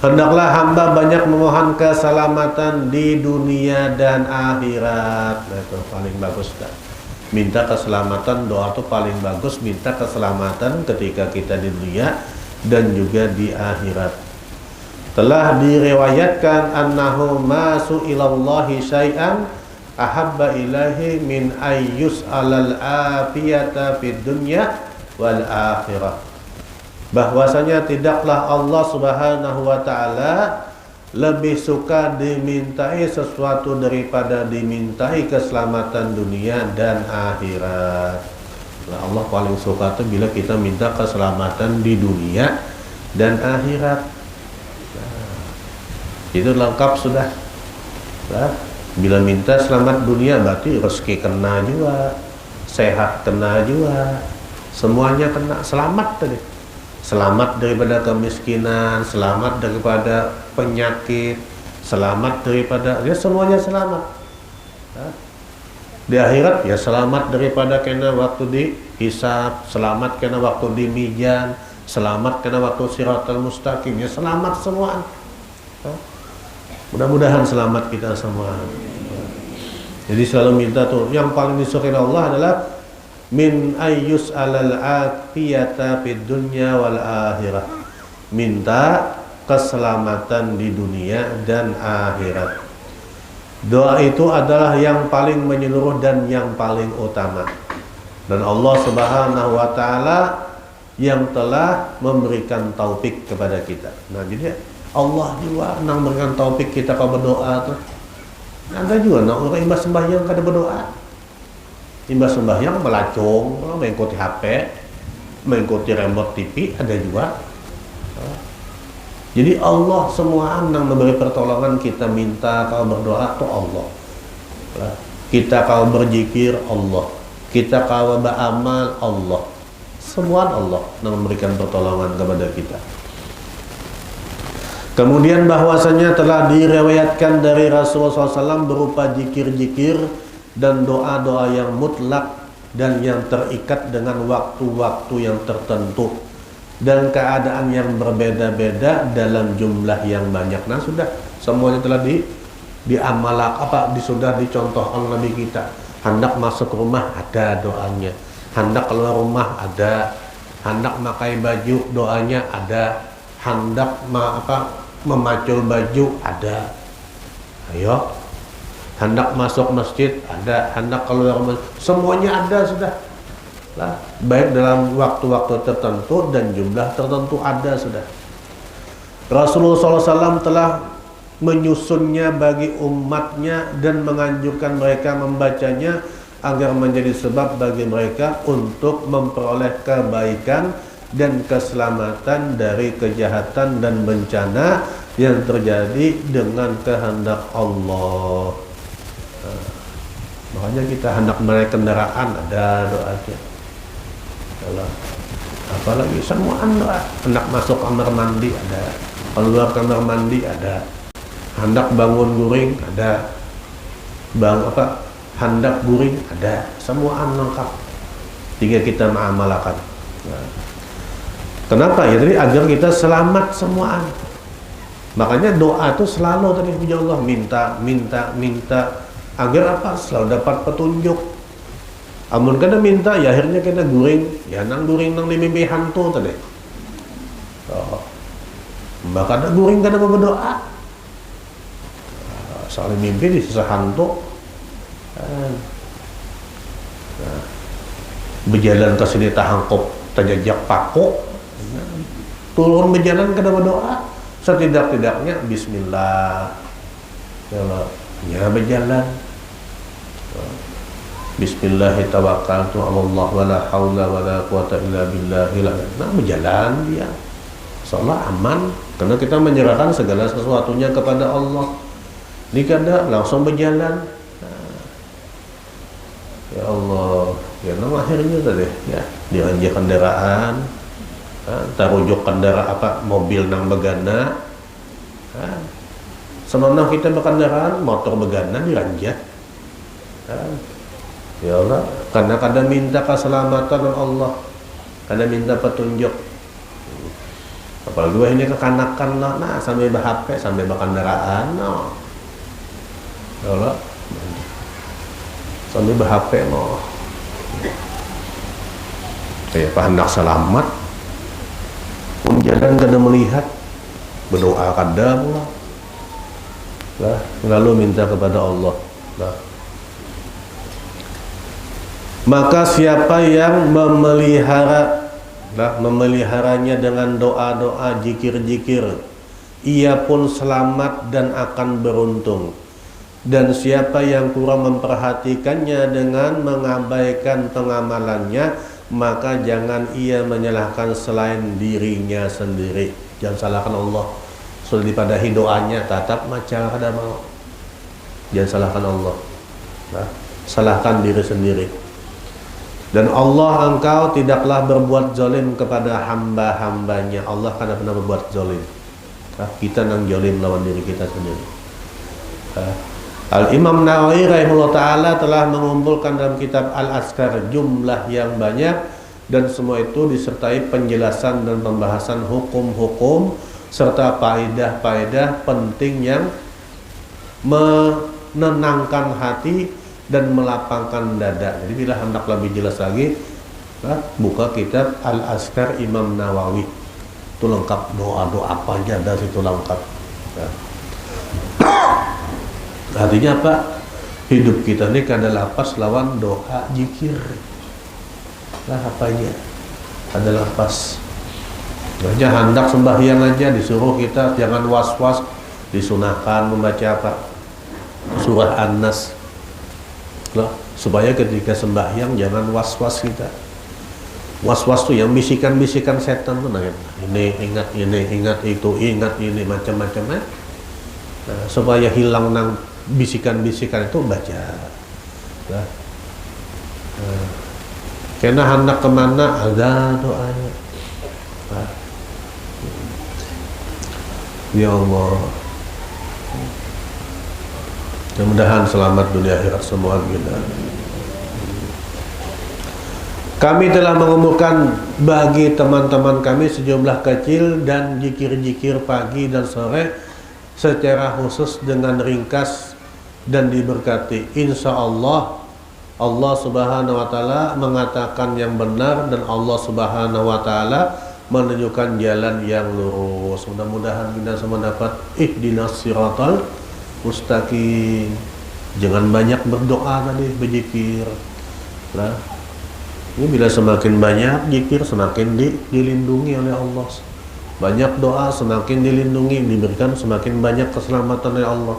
Hendaklah hamba banyak memohon keselamatan di dunia dan akhirat. Nah, itu paling bagus kan. Minta keselamatan, doa itu paling bagus. Minta keselamatan ketika kita di dunia dan juga di akhirat. Telah diriwayatkan annahu masu ilallahi syai'an ahabba ilahi min ayyus alal afiyata fid dunya wal akhirah. Bahwasanya tidaklah Allah Subhanahu wa taala lebih suka dimintai sesuatu daripada dimintai keselamatan dunia dan akhirat. Nah, Allah paling suka itu bila kita minta keselamatan di dunia dan akhirat. Nah, itu lengkap sudah. Nah, bila minta selamat dunia berarti rezeki kena juga, sehat kena juga, semuanya kena, selamat tadi. Selamat daripada kemiskinan, selamat daripada penyakit, selamat daripada, ya semuanya selamat. Di akhirat ya selamat daripada kena waktu dihisab, selamat kena waktu di mizan, selamat kena waktu siratal mustaqim, ya selamat semua. Mudah-mudahan selamat kita semua. Jadi selalu minta tuh, yang paling disukai Allah adalah min ayyus alal afiyata fid dunya wal akhirah. Minta keselamatan di dunia dan akhirat. Doa itu adalah yang paling menyeluruh dan yang paling utama. Dan Allah Subhanahu wa taala yang telah memberikan taufik kepada kita. Nah, jadi Allah juga nang memberikan taufik kita kalau berdoa tuh. Ada juga nang orang imbas sembahyang kada berdoa. Imbas sembahyang melacung, mengikuti HP, mengikuti remote TV, ada juga. Jadi Allah semua nang memberi pertolongan, kita minta kalau berdoa tuh Allah. Kita kalau berzikir Allah. Kita kalau beramal Allah. Semua Allah yang memberikan pertolongan kepada kita. Kemudian bahwasanya telah diriwayatkan dari Rasulullah SAW berupa zikir-zikir dan doa-doa yang mutlak dan yang terikat dengan waktu-waktu yang tertentu dan keadaan yang berbeda-beda dalam jumlah yang banyak. Nah, sudah semuanya telah diamalak sudah dicontohkan Nabi kita. Hendak masuk rumah ada doanya, hendak keluar rumah ada, hendak pakai baju doanya ada, hendak memacul baju ada. Ayo, hendak masuk masjid ada, hendak keluar masjid, semuanya ada sudah. Lah, baik dalam waktu-waktu tertentu dan jumlah tertentu ada sudah. Rasulullah SAW telah menyusunnya bagi umatnya dan menganjurkan mereka membacanya agar menjadi sebab bagi mereka untuk memperoleh kebaikan dan keselamatan dari kejahatan dan bencana yang terjadi dengan kehendak Allah. Nah, makanya kita hendak menaik kendaraan ada doanya. Kalau apalagi semua doa, hendak masuk kamar mandi ada, keluar kamar mandi ada, hendak bangun guring ada, hendak guring ada, semua lengkap. Tinggal kita mengamalkan. Nah, kenapa ya? Jadi agar kita selamat semuaan. Makanya doa itu selalu tadi punya Allah minta agar apa? Selalu dapat petunjuk. Amun kada minta ya akhirnya kita guring, ya nang guring nang mimpi hantu tadi. Oh. Mbak kada guring kada berdoa. Soal mimpi di sisa hantu. Nah, berjalan ke sini tahangkop terjajak paku, turun berjalan kada berdoa, setidak-tidaknya bismillah ya berjalan, bismillahirrahmanirrahim, Allah wala haula wala quwata illa billahil. Nah, berjalan dia seolah aman karena kita menyerahkan segala sesuatunya kepada Allah. Ini kada langsung berjalan. Ya Allah, ya nama akhirnya tadi ya diranjak kendaraan, tarujuk kendaraan mobil nang begana, senonoh kita berkendaraan motor begana diranjak. Ya Allah, karena kadang minta keselamatan Allah, kadang minta petunjuk. Apalagi ini kekanakan lah, nah sampai berHP, sampai berkendaraan, no. Ya Allah. Sambil ber-HP mau kayak hendak selamat pun jalan kada melihat berdoa kada pula lah, lalu minta kepada Allah lah. Maka siapa yang memeliharanya dengan doa-doa, zikir-zikir, ia pun selamat dan akan beruntung. Dan siapa yang kurang memperhatikannya dengan mengabaikan pengamalannya, maka jangan ia menyalahkan selain dirinya sendiri. Jangan salahkan Allah. Sudah dipadahi doanya, tetap macam ada mau. Jangan salahkan Allah. Nah, salahkan diri sendiri. Dan Allah, engkau tidaklah berbuat zalim kepada hamba-hambanya. Allah kan pernah berbuat zalim. Nah, kita nang zalim lawan diri kita sendiri. Al-Imam Nawawi rahimahullah ta'ala telah mengumpulkan dalam kitab Al-Azkar jumlah yang banyak, dan semua itu disertai penjelasan dan pembahasan hukum-hukum serta faedah-faedah penting yang menenangkan hati dan melapangkan dada. Jadi bila hendak lebih jelas lagi, buka kitab Al-Azkar Imam Nawawi. Itu lengkap, doa-doa apa aja dari situ lengkap. Artinya apa? Hidup kita ini kada lapas lawan doa zikir. Lah apanya? Ada lapas. Aja hendak sembahyang aja disuruh kita jangan was-was, disunahkan membaca apa? Surah An-Nas. Loh, supaya ketika sembahyang jangan was-was kita. Was-was tuh yang bisikan-bisikan setan tuh ini ingat itu, ingat ini macam-macam ya. Nah, supaya hilang nang bisikan-bisikan itu baca. Nah, karena hendak kemana ada doanya. Nah, ya Allah, mudah-mudahan selamat dunia akhirat semua kita. Kami telah mengumpulkan bagi teman-teman kami sejumlah kecil dan zikir-zikir pagi dan sore secara khusus dengan ringkas dan diberkati. Insya Allah, Allah Subhanahu wa Ta'ala mengatakan yang benar dan Allah Subhanahu wa Ta'ala menunjukkan jalan yang lurus. Mudah-mudahan kita semua dapat ihdinas siratal mustaqim. Jangan banyak berdoa tadi, berzikir. Nah, ini bila semakin banyak zikir semakin dilindungi oleh Allah. Banyak doa semakin dilindungi, diberikan semakin banyak keselamatan oleh Allah.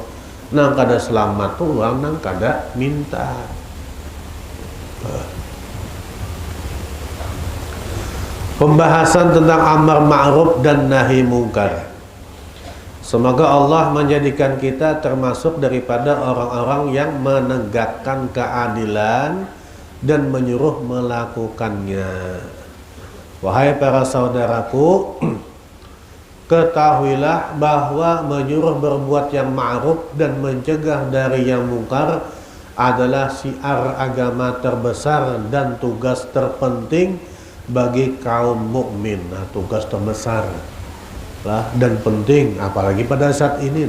Nang kada selamat tuh orang nang kada minta. Pembahasan tentang amar ma'ruf dan nahi mungkar. Semoga Allah menjadikan kita termasuk daripada orang-orang yang menegakkan keadilan dan menyuruh melakukannya. Wahai para saudaraku, ketahuilah bahwa menyuruh berbuat yang ma'ruf dan mencegah dari yang mungkar adalah syiar agama terbesar dan tugas terpenting bagi kaum mukmin. Nah, tugas terbesar lah dan penting, apalagi pada saat ini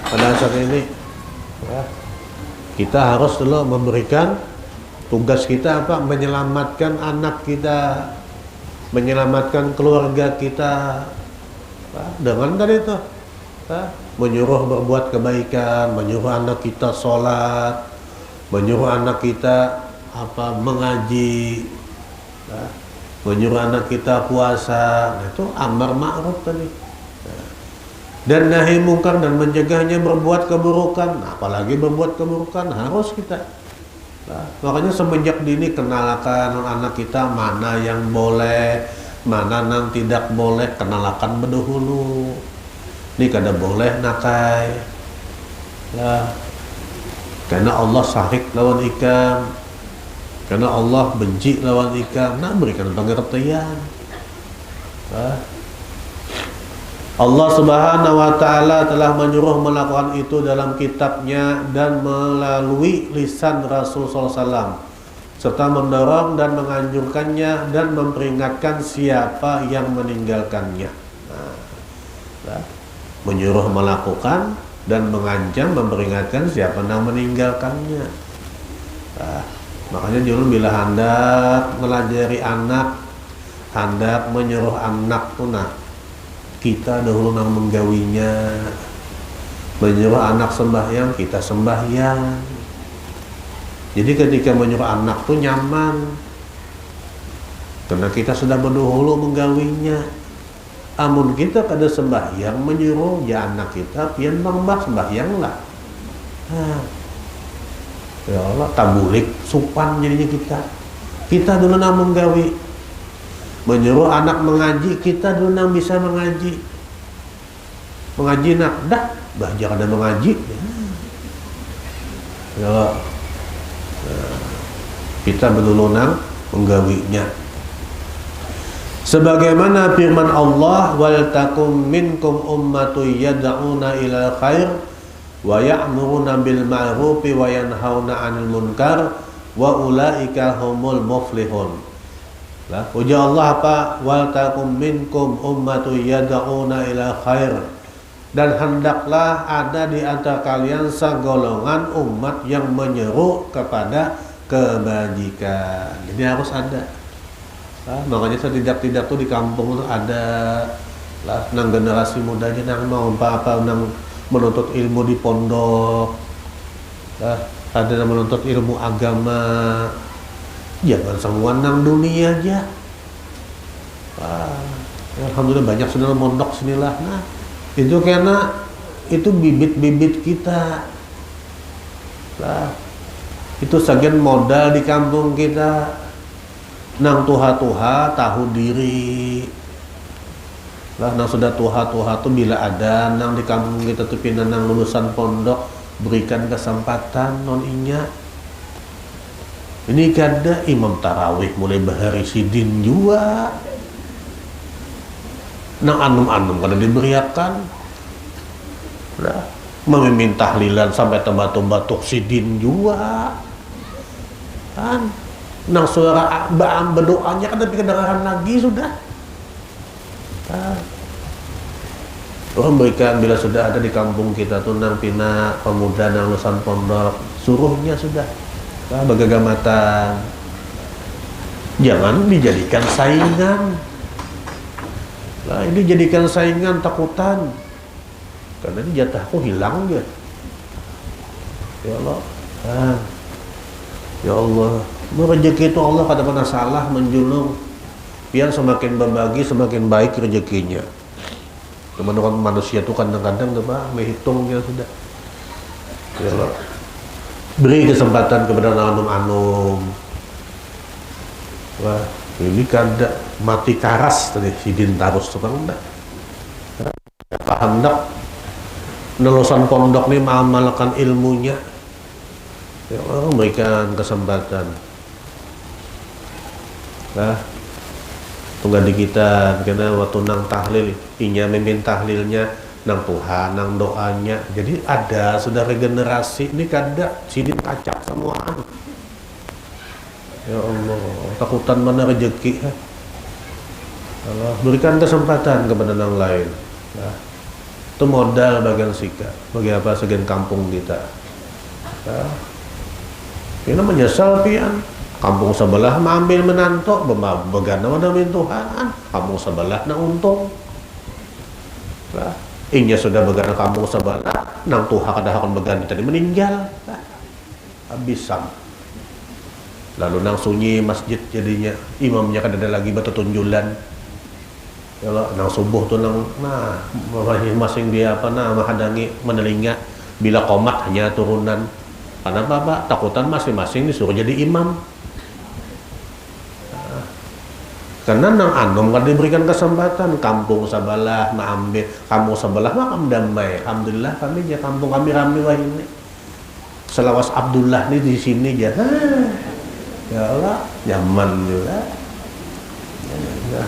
pada saat ini kita harus dulu memberikan tugas kita apa? Menyelamatkan anak kita, menyelamatkan keluarga kita. Dengan tadi itu menyuruh berbuat kebaikan, menyuruh anak kita sholat, menyuruh anak kita apa? Mengaji, menyuruh anak kita puasa. Nah, itu amar ma'ruf tadi. Dan nahi mungkar dan mencegahnya berbuat keburukan. Nah, apalagi berbuat keburukan harus kita. Nah, makanya semenjak dini kenalkan anak kita mana yang boleh, mana yang tidak boleh, kenalkan berdahulu. Ini kada boleh nakai. Nah, karena Allah sahik lawan ikan, karena Allah benci lawan ikan. Nah, berikan pengertian. Nah, Allah Subhanahu wa Ta'ala telah menyuruh melakukan itu dalam kitabnya dan melalui lisan Rasul SAW, serta mendorong dan menganjurkannya dan memperingatkan siapa yang meninggalkannya. Nah, menyuruh melakukan dan mengancam, memperingatkan siapa yang meninggalkannya. Nah, makanya dulu bila hendak melajari anak, hendak menyuruh anak tuh kita dahulu nang menggawinya. Menyuruh anak sembahyang, kita sembahyang. Jadi ketika menyuruh anak tuh nyaman, karena kita sudah berdahulu menggawinya. Amun kita kada sembahyang menyuruh ya anak kita pian bang sembahyang lah. Ya Allah, tabulik supan jadinya kita. Kita dulu nang menggawi. Menyuruh anak mengaji, kita dulu yang bisa mengaji. Mengaji nak, dah, belajar ada mengaji. Ya, kita dulu nang menggawinya. Sebagaimana firman Allah, wal takum minkum ummatun yad'una ilal khair wa ya'muruna bil ma'rufi wa yanhauna 'anil munkar wa ulaika humul muflihun. Lah, ujar Allah apa? Wal takum minkum ummatun yad'una ila khair. Dan hendaklah ada di antara kalian segolongan umat yang menyeru kepada kebajikan. Jadi harus ada. Makanya setidak-tidak tuh di kampung tuh ada lah nang generasi mudanya nang mau apa nang menuntut ilmu di pondok, ada yang menuntut ilmu agama. Jangan semua nang dunia aja. Alhamdulillah banyak sudah mondok sinilah. Nah, itu karena itu bibit-bibit kita. Lah, itu sebagian modal di kampung kita. Nang tuha-tuha tahu diri. Lah, nang sudah tuha-tuha tuh bila ada nang di kampung kita tuh pindah nang lulusan pondok, berikan kesempatan non inya. Ini kada imam tarawih mulai bahari sidin juga. Nang anum-anum kada diberiakan. Lah, memimpin tahlilan sampai tembatuk-batuk sidin juga. Kan nang suara berdoanya kan tapi kedengaran lagi sudah. Orang berikan bila sudah ada di kampung kita tuh nang pina pemuda nang lulusan pondok, suruhnya sudah bagagamatan. Jangan dijadikan saingan. Lah ini jadikan saingan takutan. Karena ini jatahku hilang ya. Ya Allah. Ya Allah. Rezeki itu Allah kada pernah salah menjulung. Biar semakin berbagi semakin baik rezekinya. Teman-teman manusia itu kadang-kadang menghitungnya sudah. Ya Allah. Beri kesempatan kepada anum-anum. Wah, ini kada mati karas tadi sidin tarus tukang enggak. Paham enggak? Lulusan pondok nih mengamalkan ilmunya. Ya Allah, memberikan kesempatan. Nah, tunggal di kita karena waktu nang tahlil inya mimpin tahlilnya nang Tuhan nang doanya jadi ada sudah regenerasi ini kada sidin kacak semuaan. Ya Allah, takutan mana rezeki. Allah berikan kesempatan kepada yang lain. Nah, itu modal bagian sikap bagi apa segian kampung kita. Nah, ini menyesal pian. Kampung sebelah mengambil menantok, begana mana min Tuhan. Kampung sebelah na untung. Lah, inya sudah begana kampung sebelah, nang Tuhan kada akan begana tadi meninggal. Lah, habisam. Lalu nang sunyi masjid jadinya, imamnya kada ada lagi bertunjulan. Kalau nang subuh tuh nang, nah masing-masing dia apa nah menghadangi menelinga bila qomat hanya turunan. Karena apa? Takutan masing-masing disuruh jadi imam. Karena nang anom kan diberikan kesempatan kampung sebelah ambil kampung sebelah makam damai. Alhamdulillah kami ya kampung kami ramai wah ini. Selawas Abdullah nih di sini ya. Ya Allah, nyaman juga. Ya.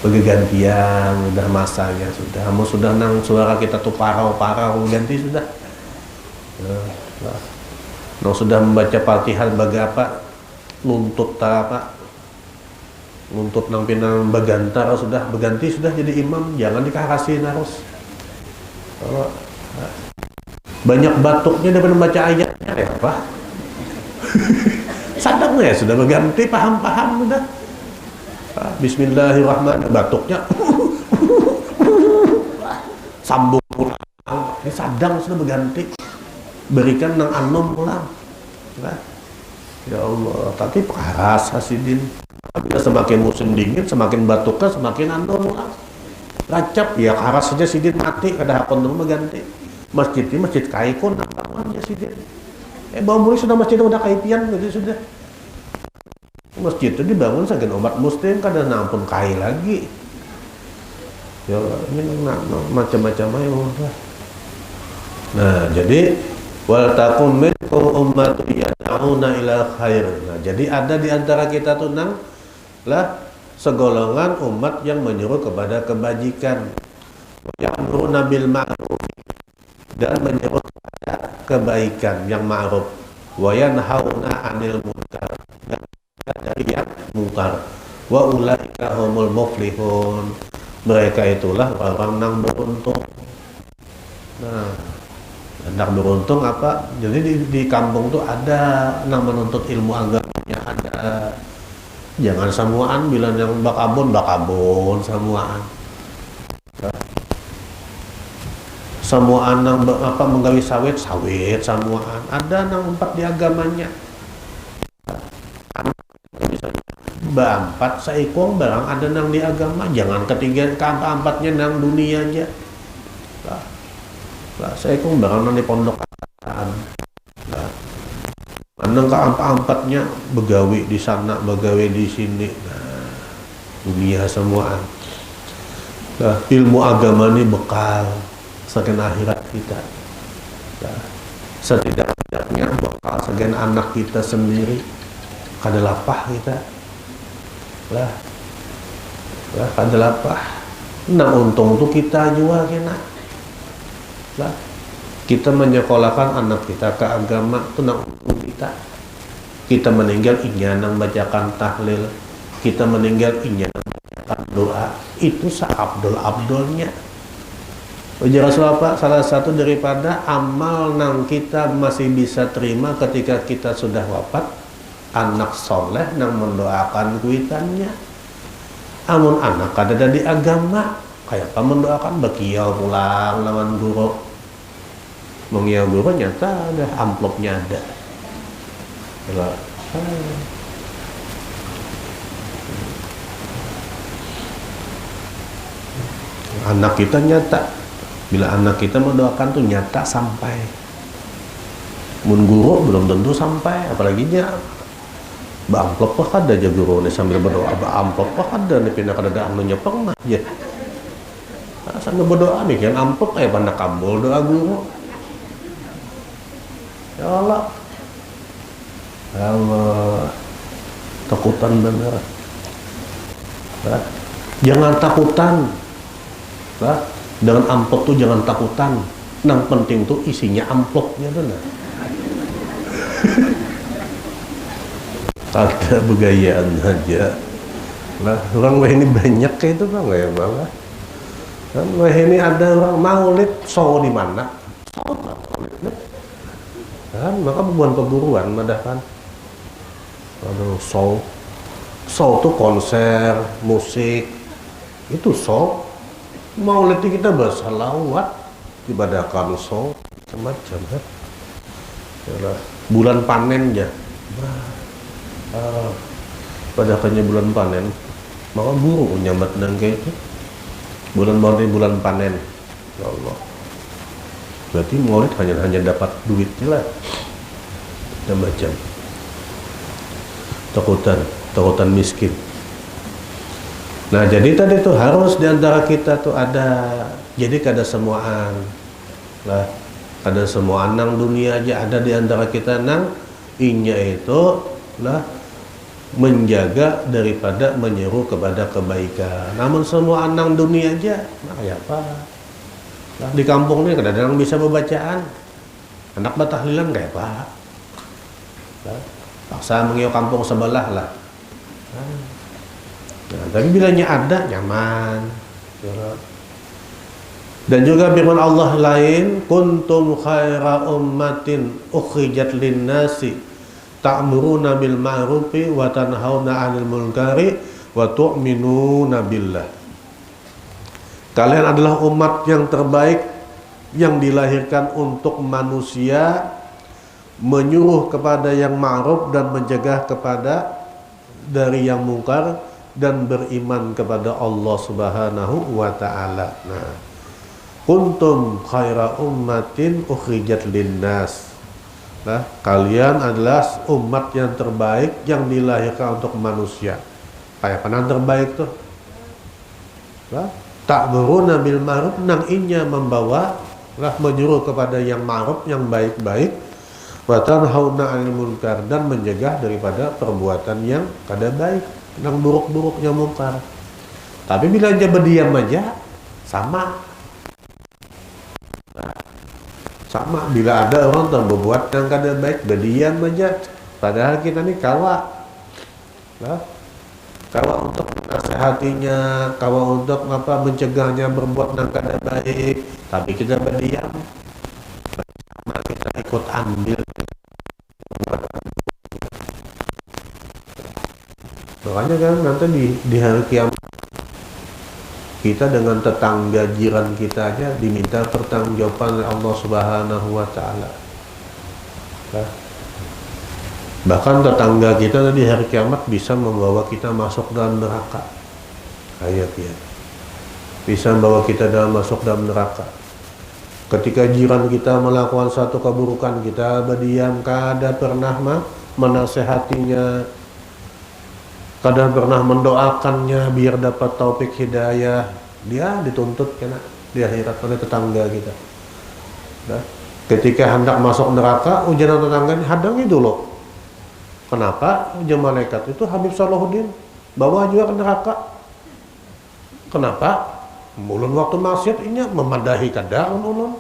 Bergantian udah masanya sudah. Kamu sudah nang suara kita tuh parau-parau ganti sudah. Nang sudah membaca Fatihah bagi apa? Nuntut apa? Nuntut nang pinang bagantar sudah berganti sudah jadi imam, jangan dikasihin harus. Banyak batuknya daripada membaca ayatnya ya apa? Sadar ya sudah berganti paham-paham sudah. Bismillahirrahmanirrahim batuknya sambung pulang. Ini sadang sudah berganti. Berikan nang anom pulang. Ya Allah, tapi keras hasidin. Bila semakin musim dingin, semakin batuknya, semakin anom pulang. Racap, ya keras saja sidin mati, kada hakon dulu berganti. Masjid ini masjid kaikon, nampak aja sidin. Bawah murid sudah masjid udah kaipian, gitu sudah. Masjid itu dibangun sebagai umat muslim kada nampun kai lagi. Ya ini macam-macam aja. Nah, jadi wal takum minkum ummatun yad'una ila khair. Nah, jadi ada di antara kita tuh nang lah segolongan umat yang menyuruh kepada kebajikan. Ya'muruna bil ma'ruf dan menyuruh kepada kebaikan yang ma'ruf. Wa yanhauna 'anil munkar. Dari yang mungkar. Wa ulaika humul muflihun. Mereka itulah orang yang beruntung. Nah, hendak beruntung apa? Jadi di kampung tuh ada yang menuntut ilmu agamanya ada. Jangan samuan bilang yang bakabon samuan. semua anak menggawi sawit samuaan. Ada nang empat di agamanya. Baempat saikong barang ada nang di agama, jangan ketiga keempat-empatnya nang dunia aja. Lah saikong barang nang di pondokan. Lah nang keempat-empatnya begawi di sana, begawi di sini. Nah, dunia semuaan. Nah, ilmu agama ini bekal sekian akhirat kita. Nah, setidak-tidaknya bekal sekian anak kita sendiri. Kada lapah kita. Lah kada lapah. Nah untung tuh kita juga kena. Lah kita menyekolahkan anak kita ke agama tuh nah untung kita. Kita meninggal inya nang bacakan tahlil. Kita meninggal inya nang bacakan doa. Itu seabdol-abdolnya. Ujar Rasulullah, salah satu daripada amal nang kita masih bisa terima ketika kita sudah wafat, anak soleh nang mendoakan kuitannya. Amun anak kada di agama, kayak apa mendoakan bekiau pulang lawan guru. Mengiau guru nyata ada amplopnya ada. Anak kita nyata. Bila anak kita mendoakan tuh nyata sampai. Mun guru belum tentu sampai, apalagi nya amplop kah ada aja guru nih sambil berdoa, amplop kah ada nih pindah kada ada anunya pernah ya. Nah, sambil berdoa nih kan amplop kayak pada kabul doa guru. Ya Allah. Ya Allah. Takutan bener. Nah, jangan takutan. Nah, dengan amplop tuh jangan takutan. Yang penting tuh isinya amplopnya tuh nah. Ada begayaan aja. Lah orang wah ini banyak kayak itu bang ya bang. Kan wah ini ada orang maulid so di mana? So maulid kan maka perburuan madah kan. Aduh so tuh konser musik itu so. Maulid kita bersalawat ibadahkan so macam-macam kan. Yalah, bulan panen ya. Padakannya bulan panen maka buruk nyambat dan kayak itu bulan panen ya Allah, berarti maulid hanya dapat duitnya lah dan macam takutan miskin. Nah jadi tadi tuh harus diantara kita tuh ada, jadi kada semuaan lah, kada semuaan nang dunia aja, ada diantara kita nang inya itu lah menjaga daripada menyeru kepada kebaikan. Namun semua anak dunia aja, nah ya apa? Nah, di kampung ini kadang-kadang bisa bacaan, anak batahlilan kayak apa? Nah, paksa mengiau kampung sebelah lah. Nah, tapi bilanya ada nyaman. Dan juga firman Allah lain, kuntum khaira ummatin ukhrijat lin-nasi ta'muruna bil ma'rufi wa tanhauna 'anil munkari wa tu'minuna billah. Kalian adalah umat yang terbaik yang dilahirkan untuk manusia, menyuruh kepada yang ma'ruf dan mencegah kepada dari yang mungkar, dan beriman kepada Allah Subhanahu wa taala. Nah, kuntum khaira ummatin ukhrijat lin-nas. Nah, kalian adalah umat yang terbaik yang dilahirkan untuk manusia. Kayak apa yang terbaik tuh? Nah, ta'muruna bil ma'ruf, nang inya membawa lah menyuruh kepada yang ma'ruf, yang baik-baik, wa tanhauna 'anil munkar, dan mencegah daripada perbuatan yang kada baik, yang buruk-buruk, yang mungkar. Tapi bila aja berdiam aja sama. Sama bila ada orang yang berbuat yang kada baik berdiam aja, padahal kita nih kawa untuk menasehatinya, kawa untuk mencegahnya berbuat yang kada baik, tapi kita berdiam, sama kita ikut ambil. Makanya kan nanti di hari kiamat Kita dengan tetangga jiran kita aja diminta pertanggungjawaban oleh Allah Subhanahu wa taala. Bahkan tetangga kita di hari kiamat bisa membawa kita masuk dalam neraka. Ayat ya. Bisa membawa kita masuk dalam neraka. Ketika jiran kita melakukan satu keburukan, kita berdiam, kada pernah menasehatinya, kadang pernah mendoakannya biar dapat taufik hidayah. Dia dituntut kena di akhirat oleh tetangga kita. Nah, ketika hendak masuk neraka, ujian tetangganya hadangi dulu. Kenapa? Ujian malaikat itu Habib Salahuddin bawa juga ke neraka. Kenapa? Mulun waktu maksiat ini memadahi kada, ulun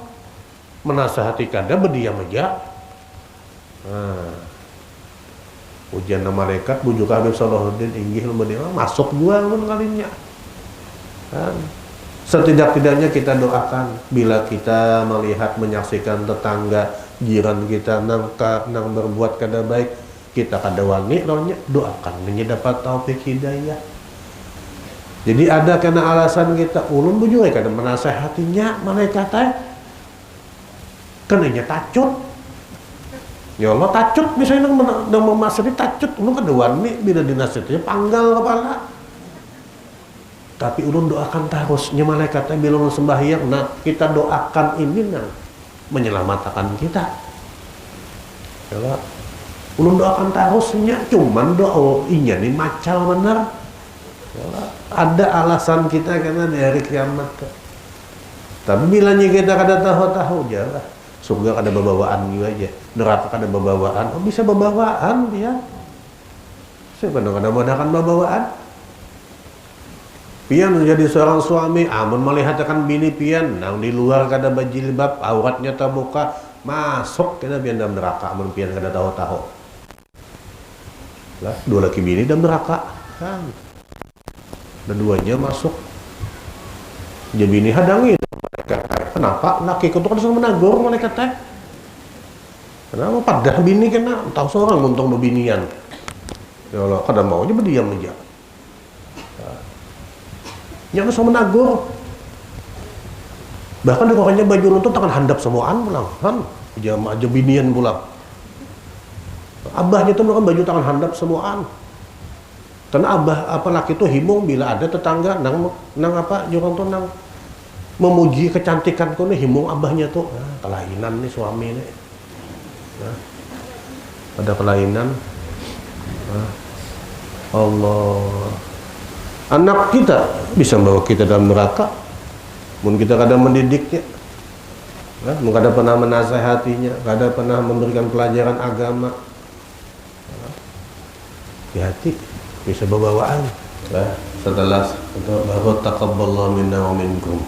menasehati kada, berdiam aja. Ujian malaikat bujuk Habib Salahuddin inggih berdiam masuk juga ulun kalinya. Setidak-tidaknya kita doakan bila kita melihat menyaksikan tetangga jiran kita nang berbuat kada baik, kita kada wani doakan nya dapat taufik hidayah. Jadi ada kena alasan kita ulun bujur kada menasehatinya malaikat kenanya tacut. Ya Allah tacut misalnya nang memasri tacut ulun kada wani bila dinasihatinya panggal kepala. Tapi ulun doakan terus nya malaikatnya bila ulun sembahyang, nah kita doakan ini nah menyelamatkan kita. Ya Allah, ulun doakan terusnya cuman doa inya nih macal bener. Ya Allah, ada alasan kita karena di hari kiamat. Tapi bilanya kita kada tahu-tahu jalah. Surga kada babawaan juga aja, neraka kada babawaan. Oh bisa babawaan dia. Saya kadang-kadang mengadakan babawaan. Pian menjadi seorang suami, amun melihatkan bini pian, nang di luar kada bajilbab, auratnya terbuka, masuk kita pian dalam neraka, amun pian kada tahu-tahu. Lah, dua laki bini dalam neraka, kan? Dan duanya masuk. Jadi bini hadangi malaikat. Kenapa? Laki itu kan suruh menagur malaikat teh. Kenapa padah bini kena? Tahu seorang untung bebinian. Ya Allah, kada mau aja berdiam aja. Yang bisa menagur. Bahkan dekorannya baju nonton tangan handap semuaan pulang kan aja binian pulang. Abahnya tuh melakukan baju tangan handap semuaan. Karena abah laki itu himung bila ada tetangga nang apa jurang tuh nang memuji kecantikan tuh nih himung abahnya tuh. Kelainan nih suami nih. Ada kelainan. Allah. Anak kita bisa membawa kita dalam neraka. Mungkin kita kadang mendidiknya, mungkin kada pernah menasehatinya, kada pernah memberikan pelajaran agama. Hati-hati, bisa berbawaan. Setelah itu baru taqabbalallahu minna wa minkum.